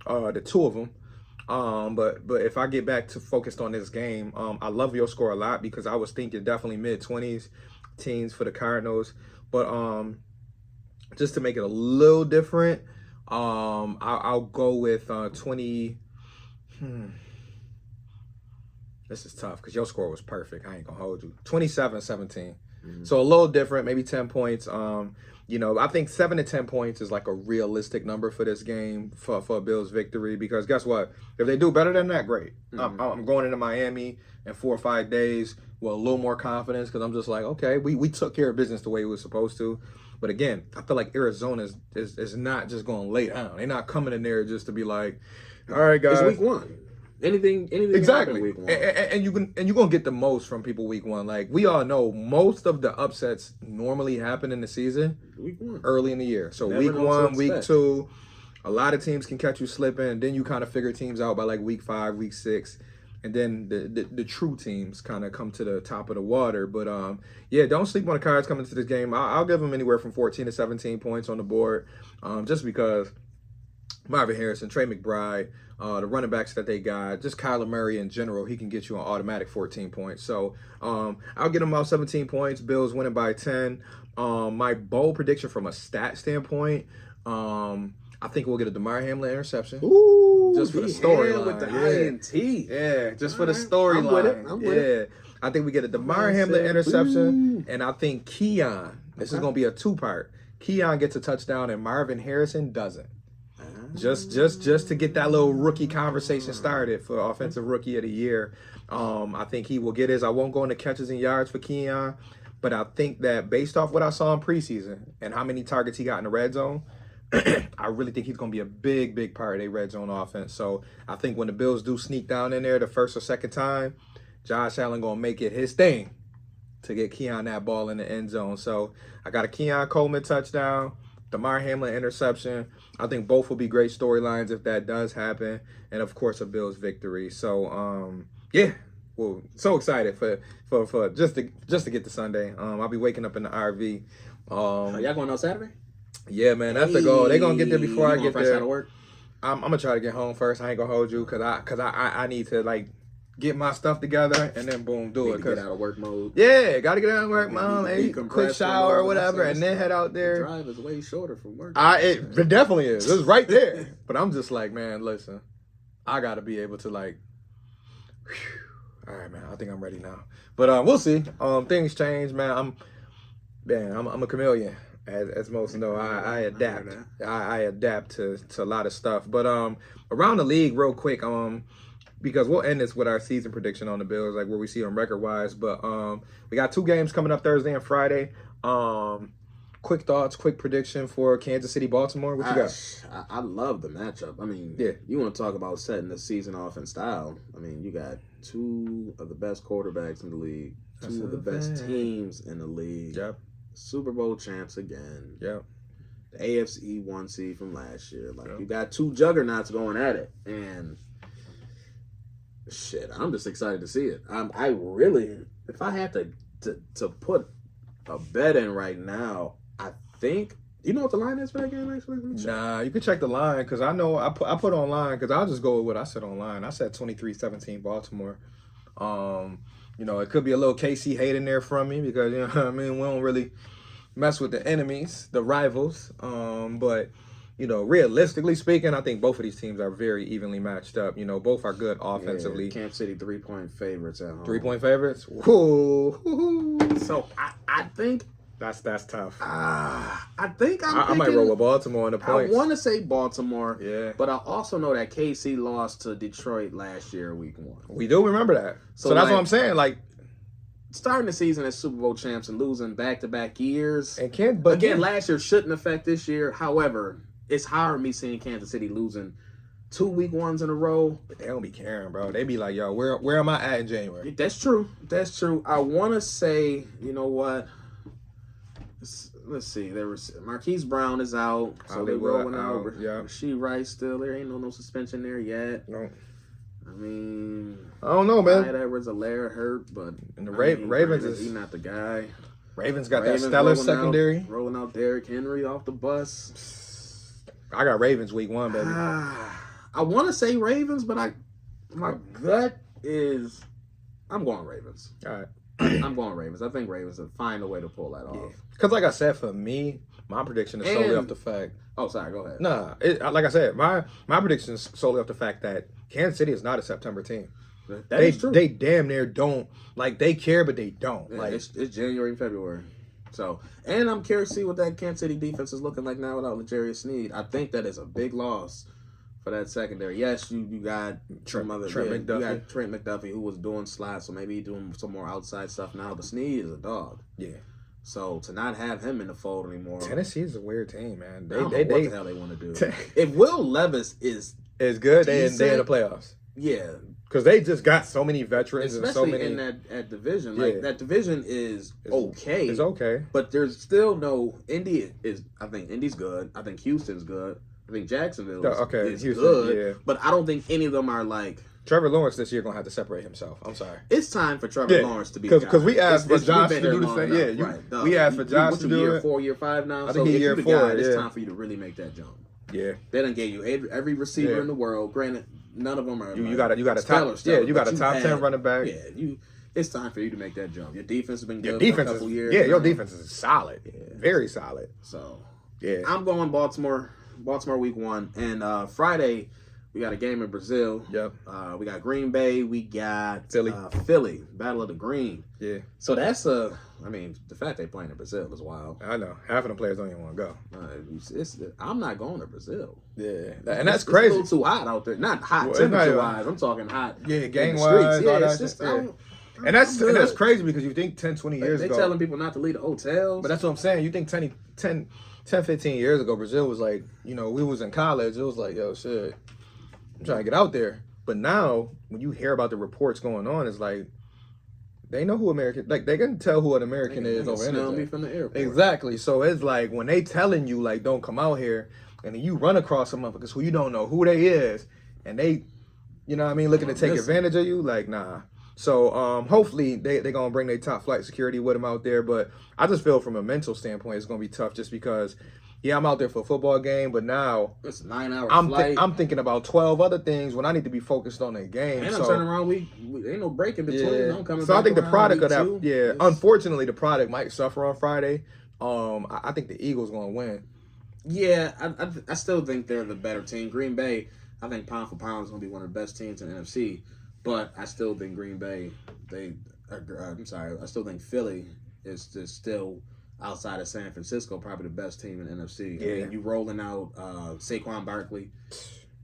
the 2 of them. But if I get back to focused on this game, I love your score a lot because I was thinking definitely mid-20s, teens for the Cardinals. But just to make it a little different, I'll go with 20. This is tough because your score was perfect. I ain't gonna hold you. 27-17. So a little different, maybe 10 points. I think 7 to 10 points is like a realistic number for this game for a Bills victory because guess what? If they do better than that, great. I'm going into Miami in 4 or 5 days with a little more confidence because I'm just like, okay, we took care of business the way we were supposed to. But again, I feel like Arizona is not just going to lay down. They're not coming in there just to be like, all right, guys. It's week 1. Anything exactly. Week 1. And you're gonna get the most from people week 1. Like we all know, most of the upsets normally happen in the season week 1, early in the year. So week 1, week 2, a lot of teams can catch you slipping, and then you kind of figure teams out by like week 5, week 6. And then the true teams kind of come to the top of the water. But, don't sleep on the Cards coming to this game. I'll give them anywhere from 14 to 17 points on the board just because Marvin Harrison, Trey McBride, the running backs that they got, just Kyler Murray in general, he can get you an automatic 14 points. So I'll get them about 17 points. Bills winning by 10. My bold prediction from a stat standpoint, I think we'll get a DeMar Hamlin interception. Ooh, just for the storyline. With the INT. Yeah, just for the storyline. I'm with it. I think we get a DeMar Hamlin interception, and I think Keon. This is going to be a two-part. Keon gets a touchdown, and Marvin Harrison doesn't. Just to get that little rookie conversation started for Offensive Rookie of the Year. I think he will get his. I won't go into catches and yards for Keon, but I think that based off what I saw in preseason and how many targets he got in the red zone, I really think he's going to be a big part of their red zone offense. So I think when the Bills do sneak down in there the first or second time, Josh Allen going to make it his thing to get Keon that ball in the end zone. So I got a Keon Coleman touchdown, DeMar Hamlin interception. I think both will be great storylines if that does happen. And, of course, a Bills victory. So, yeah. Well, so excited for just to get to Sunday. I'll be waking up in the RV. Are y'all going out Saturday? Yeah, man, that's the goal. They gonna get there before I get there. Out of work? I'm gonna try to get home first. I ain't gonna hold you because I need to like get my stuff together and then boom do it. Get out of work mode. Yeah, gotta get out of work, mom. Hey, quick shower or whatever, and then head out there. The drive is way shorter from work. It definitely is. It's right there. But I'm just like, man, listen, I gotta be able to like. All right, man. I think I'm ready now. But we'll see. Things change, man. I'm a chameleon. As most know, I adapt. I adapt to a lot of stuff. But around the league, real quick, because we'll end this with our season prediction on the Bills, like where we see them record wise. But we got 2 games coming up Thursday and Friday. Quick thoughts, quick prediction for Kansas City, Baltimore. What you got? I love the matchup. I mean, yeah. You want to talk about setting the season off in style. I mean, you got 2 of the best quarterbacks in the league, 2 of the best teams in the league. Yep. Super Bowl champs again. Yep. The AFC 1 seed from last year. Like, you got 2 juggernauts going at it. And shit, I'm just excited to see it. I really, if I had to put a bet in right now, I think, you know what the line is for that game actually? Nah, you can check the line because I know I put online because I'll just go with what I said online. I said 23-17 Baltimore. You know, it could be a little KC hate in there from me because, you know what I mean, we don't really mess with the enemies, the rivals. But, you know, realistically speaking, I think both of these teams are very evenly matched up. You know, both are good offensively. Yeah, Kansas City 3-point favorites at home. 3-point favorites? Whoa. So I think that's tough. I think I might roll with Baltimore on the points. I want to say Baltimore, yeah, but I also know that KC lost to Detroit last year, week 1. We do remember that. So that's like, what I'm saying. Like starting the season as Super Bowl champs and losing back-to-back years. And last year shouldn't affect this year. However, it's hard me seeing Kansas City losing 2 week 1s in a row. But they don't be caring, bro. They be like, yo, where am I at in January? That's true. I want to say, you know what? Let's see. There was Marquise Brown is out, so they're rolling out. Yeah. Rasheed Rice still there. Ain't no suspension there yet. No. I mean, I don't know, man. Clyde Edwards-Helaire hurt, but and the Ravens is he's not the guy. Ravens got that stellar secondary. Rolling out Derrick Henry off the bus. I got Ravens week 1, baby. I want to say Ravens, but my gut is I'm going Ravens. All right. I'm going Ravens. I think Ravens will find a way to pull that off. Because like I said, for me, my prediction is solely off the fact. Oh, sorry. Go ahead. Nah, like I said, my prediction is solely off the fact that Kansas City is not a September team. That is true. They damn near don't. Like, they care, but they don't. Yeah, like it's January and February. So, and I'm curious to see what that Kansas City defense is looking like now without L'Jarius Sneed. I think that is a big loss for that secondary. Yes, you got Trent McDuffie. McDuffie. You got Trent McDuffie who was doing slots, so maybe he's doing some more outside stuff now. But Sneed is a dog. Yeah. So to not have him in the fold anymore, Tennessee is a weird team, man. What the hell they want to do? If Will Levis is good, they in the playoffs. Yeah, because they just got so many veterans especially and so many in that division. Like that division is okay. It's okay, but there's still no Indy is. I think Indy's good. I think Houston's good. I think Jacksonville is Houston, good. Yeah. But I don't think any of them are like. Trevor Lawrence this year gonna have to separate himself. I'm sorry. It's time for Trevor Lawrence to be because we asked for Josh to do the same. Yeah, right. We asked for Josh to do year it. 4, year 5 now. I think he's year 4. It's time for you to really make that jump. Yeah, they done gave you every receiver in the world. Granted, none of them are. You got a top. You got a top 10 running back. Yeah, it's time for you to make that jump. Your defense has been good for a couple years. Yeah, your defense is solid. Yeah. Very solid. So yeah, I'm going Baltimore week 1, and Friday We got a game in Brazil. Yep. We got Green Bay. We got Philly. Philly. Battle of the Green. Yeah. So that's I mean, the fact they playing in Brazil is wild. I know. Half of the players don't even want to go. I'm not going to Brazil. Yeah. And that's It's crazy. a little too hot out there. Not hot Well, temperature-wise. I'm talking hot. Yeah, in gang the wise, streets. all that it's shit. just, Yeah. And that's crazy because you think 10, 20 years they ago. telling people not to leave the hotels. But that's what I'm saying. You think 10, 15 years ago, Brazil was like, we was in college. It was like, yo, shit, I'm trying to get out there. But now, when you hear about the reports going on, it's like, they know who American, like, they can tell who an American is over smell me anything. from the airport. Exactly. So it's like, when they telling you, like, don't come out here, and then you run across some motherfuckers who you don't know who they is, and they, you know what I mean, looking to take advantage of you, like, nah. So hopefully they're going to bring their top flight security with them out there. But I just feel from a mental standpoint, it's going to be tough just because, yeah, I'm out there for a football game, but now it's a 9-hour flight. I'm thinking about 12 other things when I need to be focused on a game. And I'm turning around, we ain't no break in between. Yeah. I'm coming so I think the product of that, unfortunately, the product might suffer on Friday. I think the Eagles going to win. Yeah, I still think they're the better team. Green Bay, I think pound for pound is going to be one of the best teams in the NFC. But I still think Green Bay, I still think Philly is just still outside of San Francisco, probably the best team in the NFC. Yeah. I mean, you rolling out Saquon Barkley,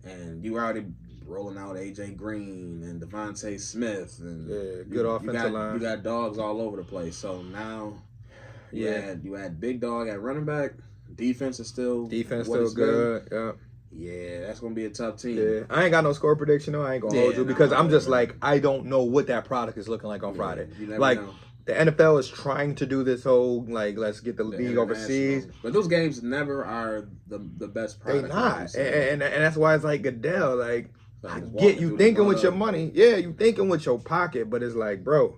and you already rolling out A.J. Green and Devontae Smith. And good offensive line. You got dogs all over the place. So now you had big dog at running back. Defense is still good. Yeah. Yeah, that's gonna be a tough team. Yeah, I ain't got no score prediction though. I ain't gonna hold you because I'm just like I don't know what that product is looking like on Friday. Like know. The NFL is trying to do this whole like let's get the league overseas, but those games never are the best product. They not, and that's why it's like Goodell. Like I get you thinking with your money, you thinking with your pocket, but it's like, bro,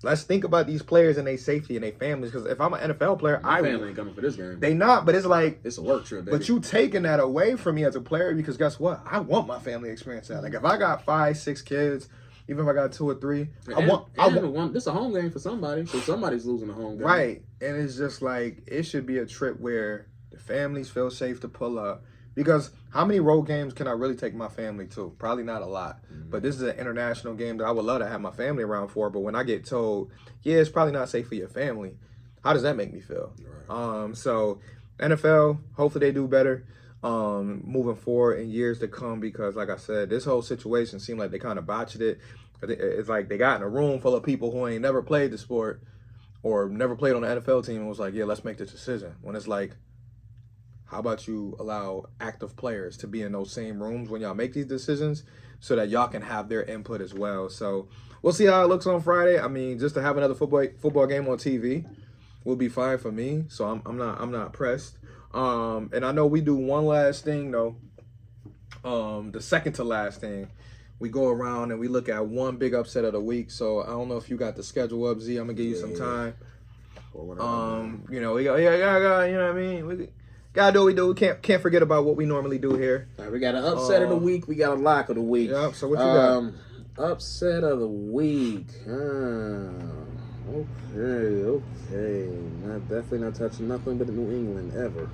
let's think about these players and their safety and their families. Because if I'm an NFL player, my family ain't coming for this game. They not, but it's like it's a work trip, baby. But you taking that away from me as a player because guess what? I want my family experience that. Like if I got 5, 6 kids, even if I got 2 or 3, I want. This is a home game for somebody, so somebody's losing a home game, right? And it's just like it should be a trip where the families feel safe to pull up. Because how many road games can I really take my family to? Probably not a lot. Mm-hmm. But this is an international game that I would love to have my family around for. But when I get told, it's probably not safe for your family, how does that make me feel? Right. So NFL, hopefully they do better moving forward in years to come. Because like I said, this whole situation seemed like they kind of botched it. It's like they got in a room full of people who ain't never played the sport or never played on the NFL team and was like, let's make this decision. When it's like, how about you allow active players to be in those same rooms when y'all make these decisions so that y'all can have their input as well? So we'll see how it looks on Friday. I mean, just to have another football game on TV will be fine for me. So I'm not pressed. And I know we do one last thing though. The second to last thing, we go around and we look at one big upset of the week. So I don't know if you got the schedule up, Z. I'm gonna give you some time. We got, you know what I mean. We gotta do what we do. We can't forget about what we normally do here. All right, we got an upset of the week. We got a lock of the week. Yep. So what you got? Upset of the week. Okay. Definitely not touching nothing but New England ever.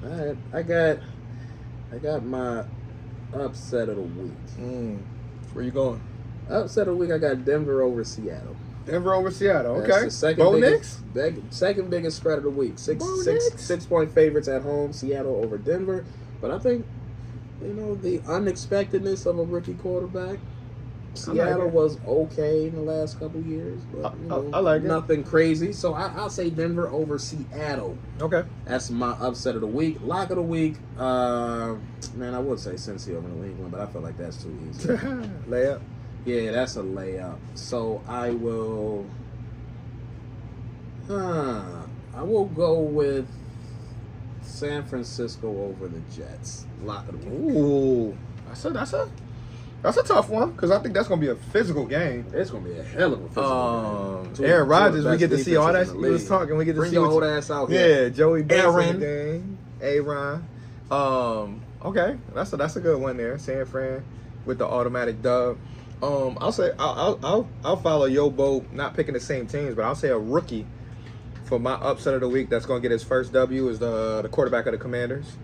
All right. I got my upset of the week. Where you going? Upset of the week. I got Denver over Seattle. Denver over Seattle. Okay. That's the second biggest spread of the week. 6-point favorites at home. Seattle over Denver. But I think, the unexpectedness of a rookie quarterback. Seattle was okay in the last couple years, but I like it. Nothing crazy. So I'll say Denver over Seattle. Okay. That's my upset of the week. Lock of the week. Man, I would say Cincy over New England, but I feel like that's too easy. Layup. Yeah, that's a layup. So I will go with San Francisco over the Jets. Lock of the week. Ooh, that's a tough one because I think that's gonna be a physical game. It's gonna be a hell of a physical game. Aaron Rodgers, we get to see all that. He was talking. We get to Bring see your old ass out here. Yeah, Joey Aaron. Okay, that's a good one there. San Fran with the automatic dub. I'll say I'll follow your boat, not picking the same teams, but I'll say a rookie for my upset of the week that's gonna get his first W is the quarterback of the Commanders.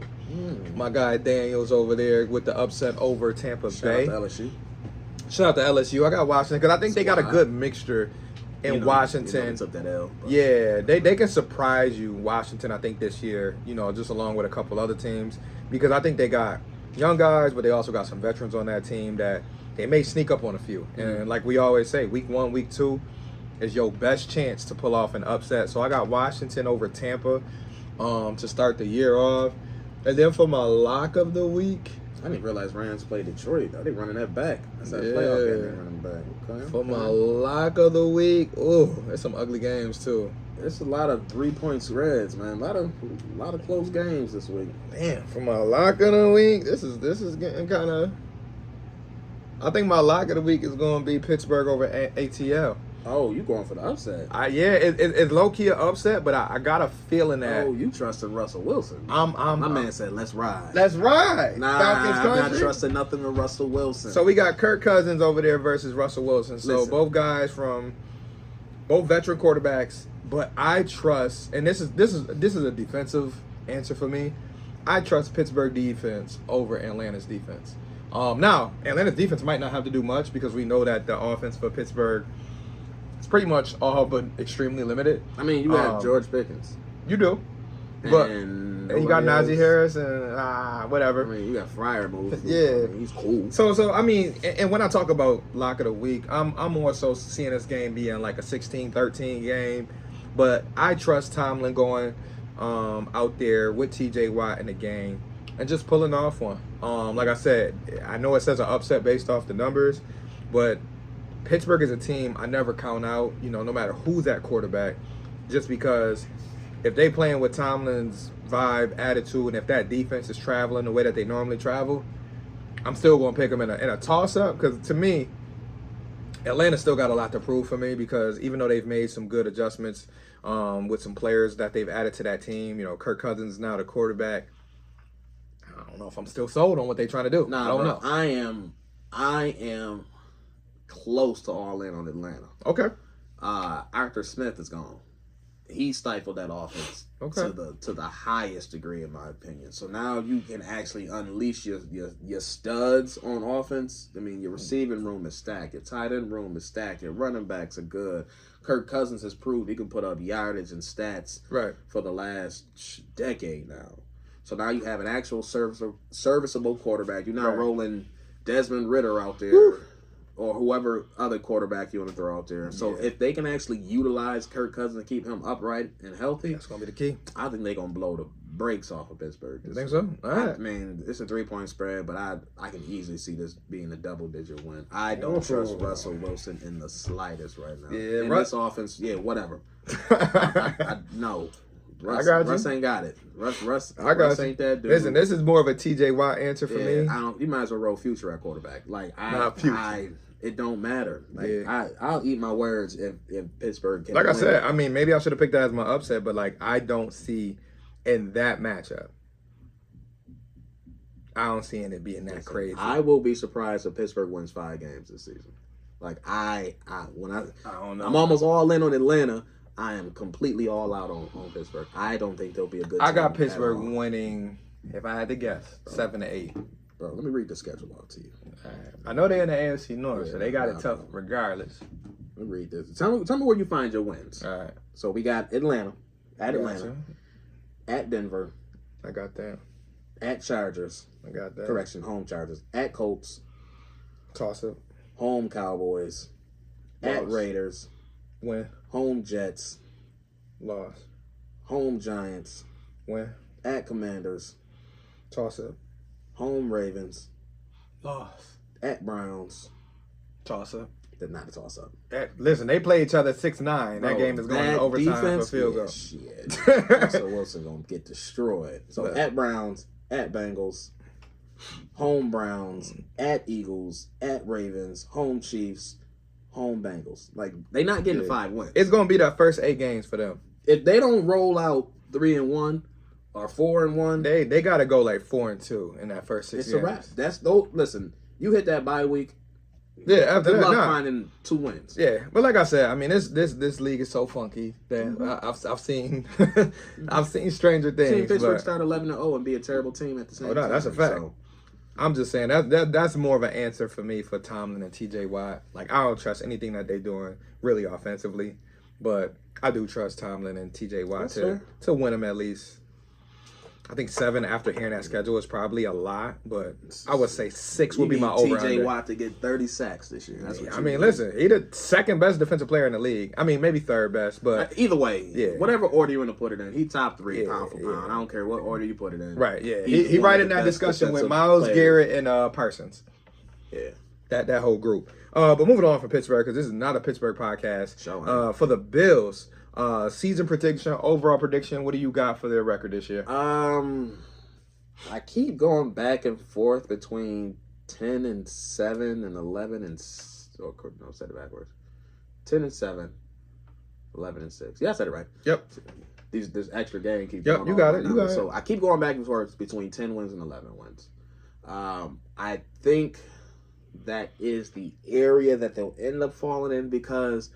My guy Daniels over there with the upset over Tampa Bay. Shout out to LSU. Shout out to LSU. I got Washington because I think they got a good mixture in Washington. They took that L. Yeah, they can surprise you, Washington, I think, this year, just along with a couple other teams. Because I think they got young guys, but they also got some veterans on that team that they may sneak up on a few. And like we always say, week 1, week 2 is your best chance to pull off an upset. So I got Washington over Tampa to start the year off. And then for my lock of the week, I didn't realize Rams played Detroit. They running that back. That's that playoff game. They running back. Okay. For my lock of the week, there's some ugly games too. There's a lot of 3-point spreads, man. A lot of close games this week. Damn, for my lock of the week, this is getting kind of. I think my lock of the week is going to be Pittsburgh over ATL. Oh, you going for the upset? It's low key an upset, but I got a feeling that. Oh, you trusting Russell Wilson? My man said, "Let's ride." Let's ride. Nah, I'm not trusting nothing with Russell Wilson. So we got Kirk Cousins over there versus Russell Wilson. So both guys from both veteran quarterbacks, but I trust, and this is a defensive answer for me. I trust Pittsburgh defense over Atlanta's defense. Now Atlanta's defense might not have to do much because we know that the offense for Pittsburgh. It's pretty much all but extremely limited. I mean, you have George Pickens. You do. But and you got Najee Harris and whatever. I mean, you got Fryer move. Yeah. I mean, he's cool. So I mean, and when I talk about lock of the week, I'm more so seeing this game being like a 16-13 game. But I trust Tomlin going out there with TJ Watt in the game and just pulling off one. Like I said, I know it says an upset based off the numbers, but Pittsburgh is a team I never count out, no matter who's at quarterback, just because if they playing with Tomlin's vibe, attitude, and if that defense is traveling the way that they normally travel, I'm still going to pick them in a toss-up because, to me, Atlanta still got a lot to prove for me because even though they've made some good adjustments with some players that they've added to that team, Kirk Cousins is now the quarterback. I don't know if I'm still sold on what they're trying to do. Nah, I don't know. I am close to all in on Atlanta. Okay. Arthur Smith is gone. He stifled that offense to the highest degree, in my opinion. So now you can actually unleash your studs on offense. I mean, your receiving room is stacked. Your tight end room is stacked. Your running backs are good. Kirk Cousins has proved he can put up yardage and stats for the last decade now. So now you have an actual serviceable quarterback. You're not rolling Desmond Ridder out there. Woo. Or whoever other quarterback you want to throw out there. So if they can actually utilize Kirk Cousins and keep him upright and healthy, that's going to be the key. I think they're going to blow the brakes off of Pittsburgh. You think so? All right. I mean, it's a 3-point spread, but I can easily see this being a double-digit win. I don't trust Russell Wilson in the slightest right now. Yeah, this offense, whatever. No. Russ ain't got it. Russ ain't that dude. Listen, this is more of a TJ Watt answer for me. You might as well roll Future at quarterback. It don't matter. I'll eat my words if Pittsburgh can. Like I said, I mean, maybe I should have picked that as my upset, but I don't see in that matchup. I don't see it being that crazy. I will be surprised if Pittsburgh wins 5 games this season. I don't know. I'm almost all in on Atlanta. I am completely all out on Pittsburgh. I don't think they'll be a good team. I got Pittsburgh winning, if I had to guess, 7-8. Bro, let me read the schedule out to you. I know they're in the AFC North, so they got it tough regardless. Let me read this. Tell me where you find your wins. All right. So we got Atlanta, at Denver. I got that. At Chargers. I got that. Correction, home Chargers. At Colts. Toss up. Home Cowboys. Loss. At Raiders. Win. Home Jets. Loss. Home Giants. Win. At Commanders. Toss up. Home Ravens. Loss. At Browns. Toss up. That's not a toss up. Listen, they play each other 6-9. That game is going to overtime for field goal. Shit. Russell Wilson going to get destroyed. So at Browns, at Bengals, home Browns, at Eagles, at Ravens, home Chiefs, home Bengals. They not getting 5 wins. It's going to be the first 8 games for them. If they don't roll out 3-1 or 4-1, they got to go 4-2 in that first 6 games. It's a wrap. Listen, you hit that bye week, Yeah, after good that, luck nah. finding 2 wins. Yeah, but like I said, I mean, this league is so funky that I've seen I've seen stranger Seen things. Pittsburgh But start 11-0 and be a terrible team at the same oh no, time. that's a fact. So, I'm just saying that's more of an answer for me for Tomlin and T.J. Watt. Like I don't trust anything that they're doing really offensively, but I do trust Tomlin and T.J. Watt to win them at least. I think 7 after hearing that schedule is probably a lot, but I would say 6 would be my over. T.J. Watt to get 30 sacks this year. That's what I mean, listen, he the second best defensive player in the league. I mean, maybe third best, but either way, yeah. Whatever order you want to put it in, he top 3 Yeah, pound for pound. I don't care what order you put it in. Right, yeah. He's He one right of in the that best discussion with defensive Myles players. Garrett and Parsons. Yeah. That whole group. But moving on from Pittsburgh, because this is not a Pittsburgh podcast. Sure. For the Bills, season prediction, overall prediction, what do you got for their record this year? I keep going back and forth between 10-7 and 11 and no, said it backwards. 10-7, 11-6. Yeah, I said it right. Yep. This extra game keeps Yep, going you on got right it. now. You got it. So I keep going back and forth between 10 wins and 11 wins. I think that is the area that they'll end up falling in because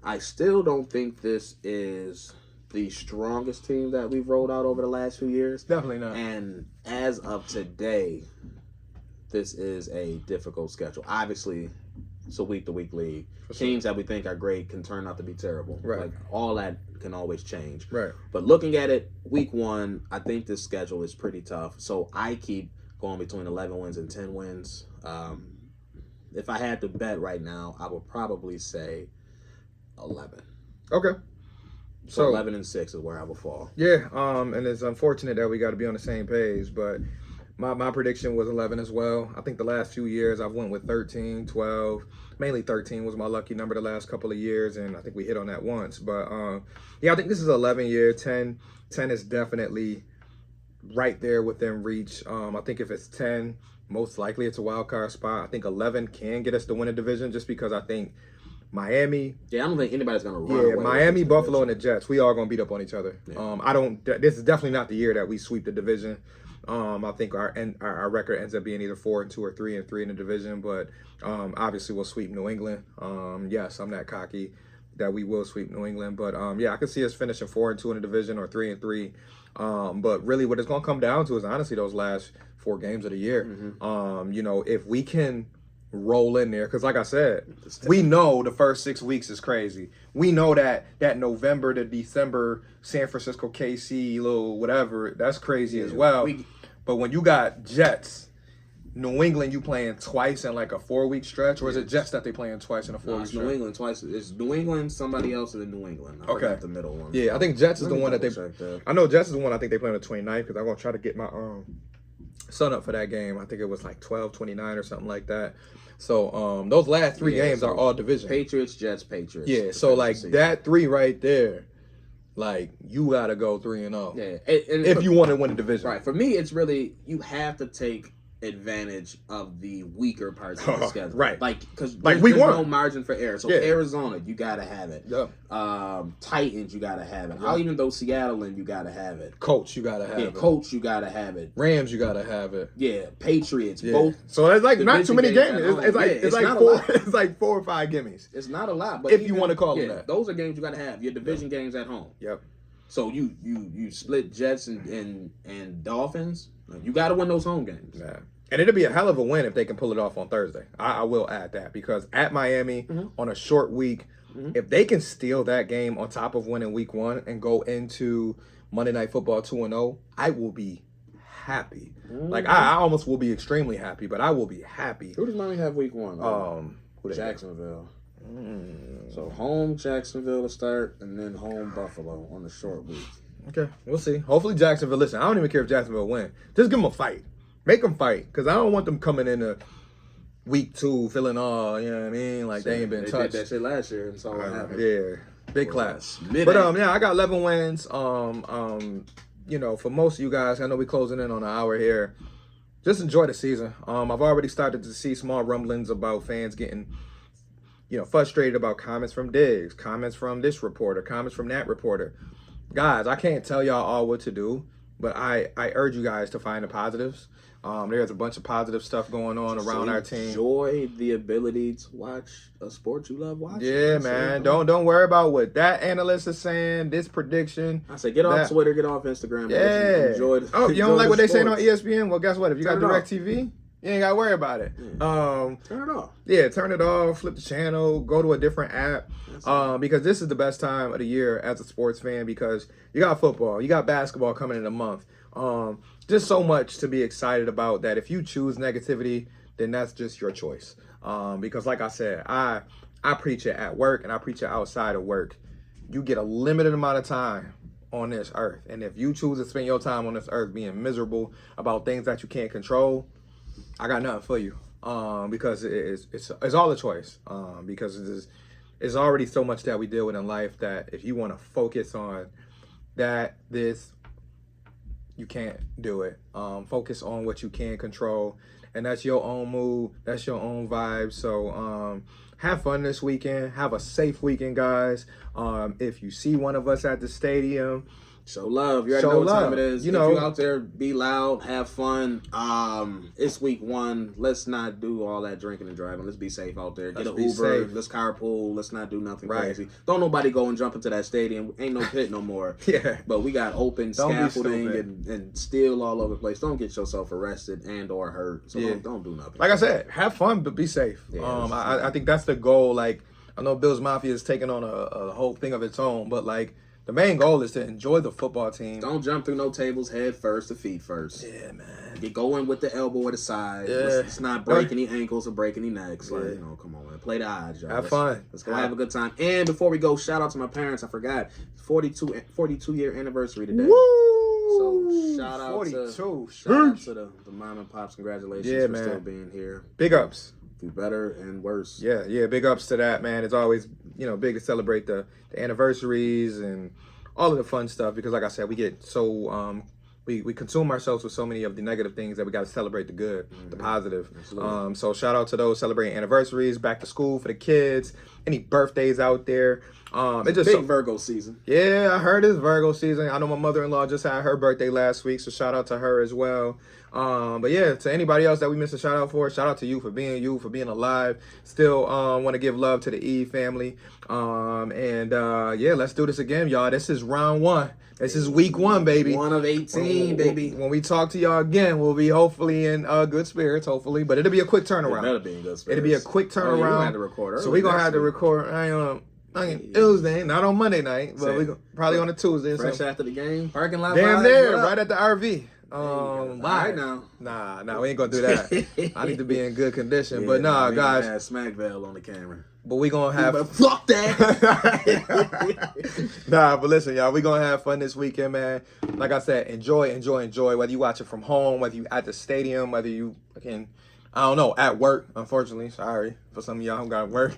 I still don't think this is the strongest team that we've rolled out over the last few years. Definitely not. And as of today, this is a difficult schedule. Obviously, it's a week-to-week league. Teams that we think are great can turn out to be terrible. Right. Like, all that can always change. Right. But looking at it, week 1, I think this schedule is pretty tough. So I keep going between 11 wins and 10 wins. If I had to bet right now, I would probably say 11. Okay. So 11-6 is where I would fall. Yeah, and it's unfortunate that we got to be on the same page, but my prediction was 11 as well. I think the last few years I've went with 13, 12. Mainly 13 was my lucky number the last couple of years, and I think we hit on that once. But, yeah, I think this is 11 year. 10 is definitely right there within reach. I think if it's 10, most likely it's a wild card spot. I think 11 can get us to win a division just because I think Miami. Yeah, I don't think anybody's going to run away. Miami, Buffalo, and the Jets, we all going to beat up on each other. Yeah. This is definitely not the year that we sweep the division. I think our record ends up being either 4-2 or 3-3 in the division, but obviously we'll sweep New England. Yes, I'm that cocky that we will sweep New England, but yeah, I could see us finishing 4-2 in the division or 3-3. But really, what it's going to come down to is honestly those last 4 games of the year. Mm-hmm. If we can roll in there, because like I said, we know the first 6 weeks is crazy. We know that November to December San Francisco KC little whatever, that's crazy as well. But when you got Jets, New England, you playing twice in like a 4-week stretch, or is it Jets that they playing twice in a 4-week stretch? New England twice. It's New England, somebody else, and then New England. I forgot the middle one. Yeah, I think Jets is the one that they. I know Jets is the one I think they play on the 29th because I'm gonna try to get my son up for that game. I think it was like 12-29 or something like that. So those last 3 games are all division. Patriots, Jets, Patriots. Yeah, so like that 3 right there, like you gotta go 3-0. Yeah, if you want to win the division. Right. For me, it's really you have to take advantage of the weaker parts of the schedule. Right. Like because like there's no margin for error. So Arizona, you gotta have it. Yeah. Titans, you gotta have it. I'll even though Seattle and you gotta have it. Colts, you gotta have it. Colts, you gotta have it. Rams, you gotta have it. Yeah. Patriots, both. So it's like not too many games. It's like 4. It's like 4 or 5 gimmies. It's not a lot, but if you want to call them that, those are games you gotta have. Your division games at home. Yep. So you split Jets and Dolphins. You gotta win those home games. Yeah. And it'll be a hell of a win if they can pull it off on Thursday. I will add that because at Miami on a short week, if they can steal that game on top of winning week 1 and go into Monday Night Football 2-0, I will be happy. Like I almost will be extremely happy, but I will be happy. Who does Miami have week 1? Jacksonville. So home Jacksonville to start, and then home Buffalo on the short week. Okay, we'll see. Hopefully Jacksonville. Listen, I don't even care if Jacksonville win. Just give them a fight. Make them fight, because I don't want them coming into week 2 feeling all, you know what I mean? Like they ain't been touched. They did that shit last year, and so what happened. Yeah, big class. But yeah, I got 11 wins. For most of you guys, I know we're closing in on an hour here. Just enjoy the season. I've already started to see small rumblings about fans getting, frustrated about comments from Diggs, comments from this reporter, comments from that reporter. Guys, I can't tell y'all all what to do, but I urge you guys to find the positives. There's a bunch of positive stuff going on around our team. Enjoy the ability to watch a sport you love watching. Yeah, man. Don't worry about what that analyst is saying. This prediction. I say get off Twitter, get off Instagram. Yeah. Enjoy. You don't like what they saying on ESPN? Well, guess what? If you got Turn it off. DirecTV, you ain't got to worry about it. Turn it off. Yeah, turn it off. Flip the channel. Go to a different app. Because this is the best time of the year as a sports fan because you got football, you got basketball coming in a month. Just so much to be excited about that if you choose negativity, then that's just your choice. Because like I said, I preach it at work and I preach it outside of work. You get a limited amount of time on this earth. And if you choose to spend your time on this earth being miserable about things that you can't control, I got nothing for you. Because it's all a choice. Because it's already so much that we deal with in life that if you want to focus on you can't do it. Focus on what you can control, and that's your own mood, that's your own vibe. So have fun this weekend. Have a safe weekend, guys. If you see one of us at the stadium, show love. You already know what time it is. If you out there, be loud, have fun. It's week 1. Let's not do all that drinking and driving. Let's be safe out there. Get an Uber. Safe. Let's carpool. Let's not do nothing crazy. Don't nobody go and jump into that stadium. Ain't no pit no more. Yeah. But we got open scaffolding and steel all over the place. Don't get yourself arrested and or hurt. So don't do nothing. Like I said, have fun, but be safe. Yeah, I think that's the goal. Like, I know Bills Mafia is taking on a whole thing of its own, but like, the main goal is to enjoy the football team. Don't jump through no tables head first to feet first. Yeah, man. Get going with the elbow or the side. Yeah. Let's not break any ankles or break any necks. Yeah. Like, come on, man. Play the odds, y'all. Have fun. Let's go have a good time. And before we go, shout out to my parents. I forgot. 42-year anniversary today. Woo! So shout out 42. to the mom and pops. Congratulations for man. still being here. Big ups. Do better and worse. Yeah. Big ups to that, man. It's always, big to celebrate the anniversaries and all of the fun stuff because, like I said, we get so we consume ourselves with so many of the negative things that we got to celebrate the good, the positive. So shout out to those celebrating anniversaries, back to school for the kids, any birthdays out there. It's just big Virgo season. Yeah, I heard it's Virgo season. I know my mother-in-law just had her birthday last week, so shout out to her as well. But yeah, to anybody else that we missed a shout out for, shout out to you for being alive. Still want to give love to the E family. Let's do this again, y'all. This is round 1. This is week 1, baby. 1 of 18, baby. When we talk to y'all again, we'll be hopefully in good spirits, hopefully. But it'll be a quick turnaround. It better be in good spirits. It'll be a quick turnaround. We're gonna have to record early. So we're going to have to record Tuesday, not on Monday night, but we probably on a Tuesday. Fresh after the game, parking lot. Damn there, right at the RV. Right now. Nah, we ain't gonna do that. I need to be in good condition. But guys. Had Smackville on the camera. But we gonna have fuck that. But listen, y'all, we gonna have fun this weekend, man. Like I said, enjoy. Whether you watch it from home, whether you at the stadium, whether you at work. Unfortunately, sorry for some of y'all who got work.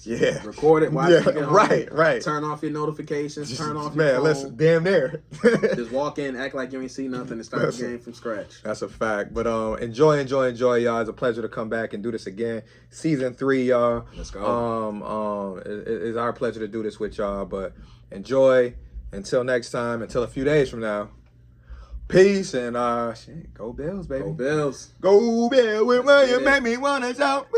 Yeah. Record it. Watch it. Right. Turn off your notifications. Turn off your phone. Listen, damn near. Just walk in, act like you ain't see nothing, and start the game from scratch. That's a fact. But enjoy, y'all. It's a pleasure to come back and do this again. Season 3, y'all. Let's go. It's our pleasure to do this with y'all. But enjoy. Until next time. Until a few days from now. Peace and go Bills, baby. Go Bills. Go Bills. With where you make me wanna shout.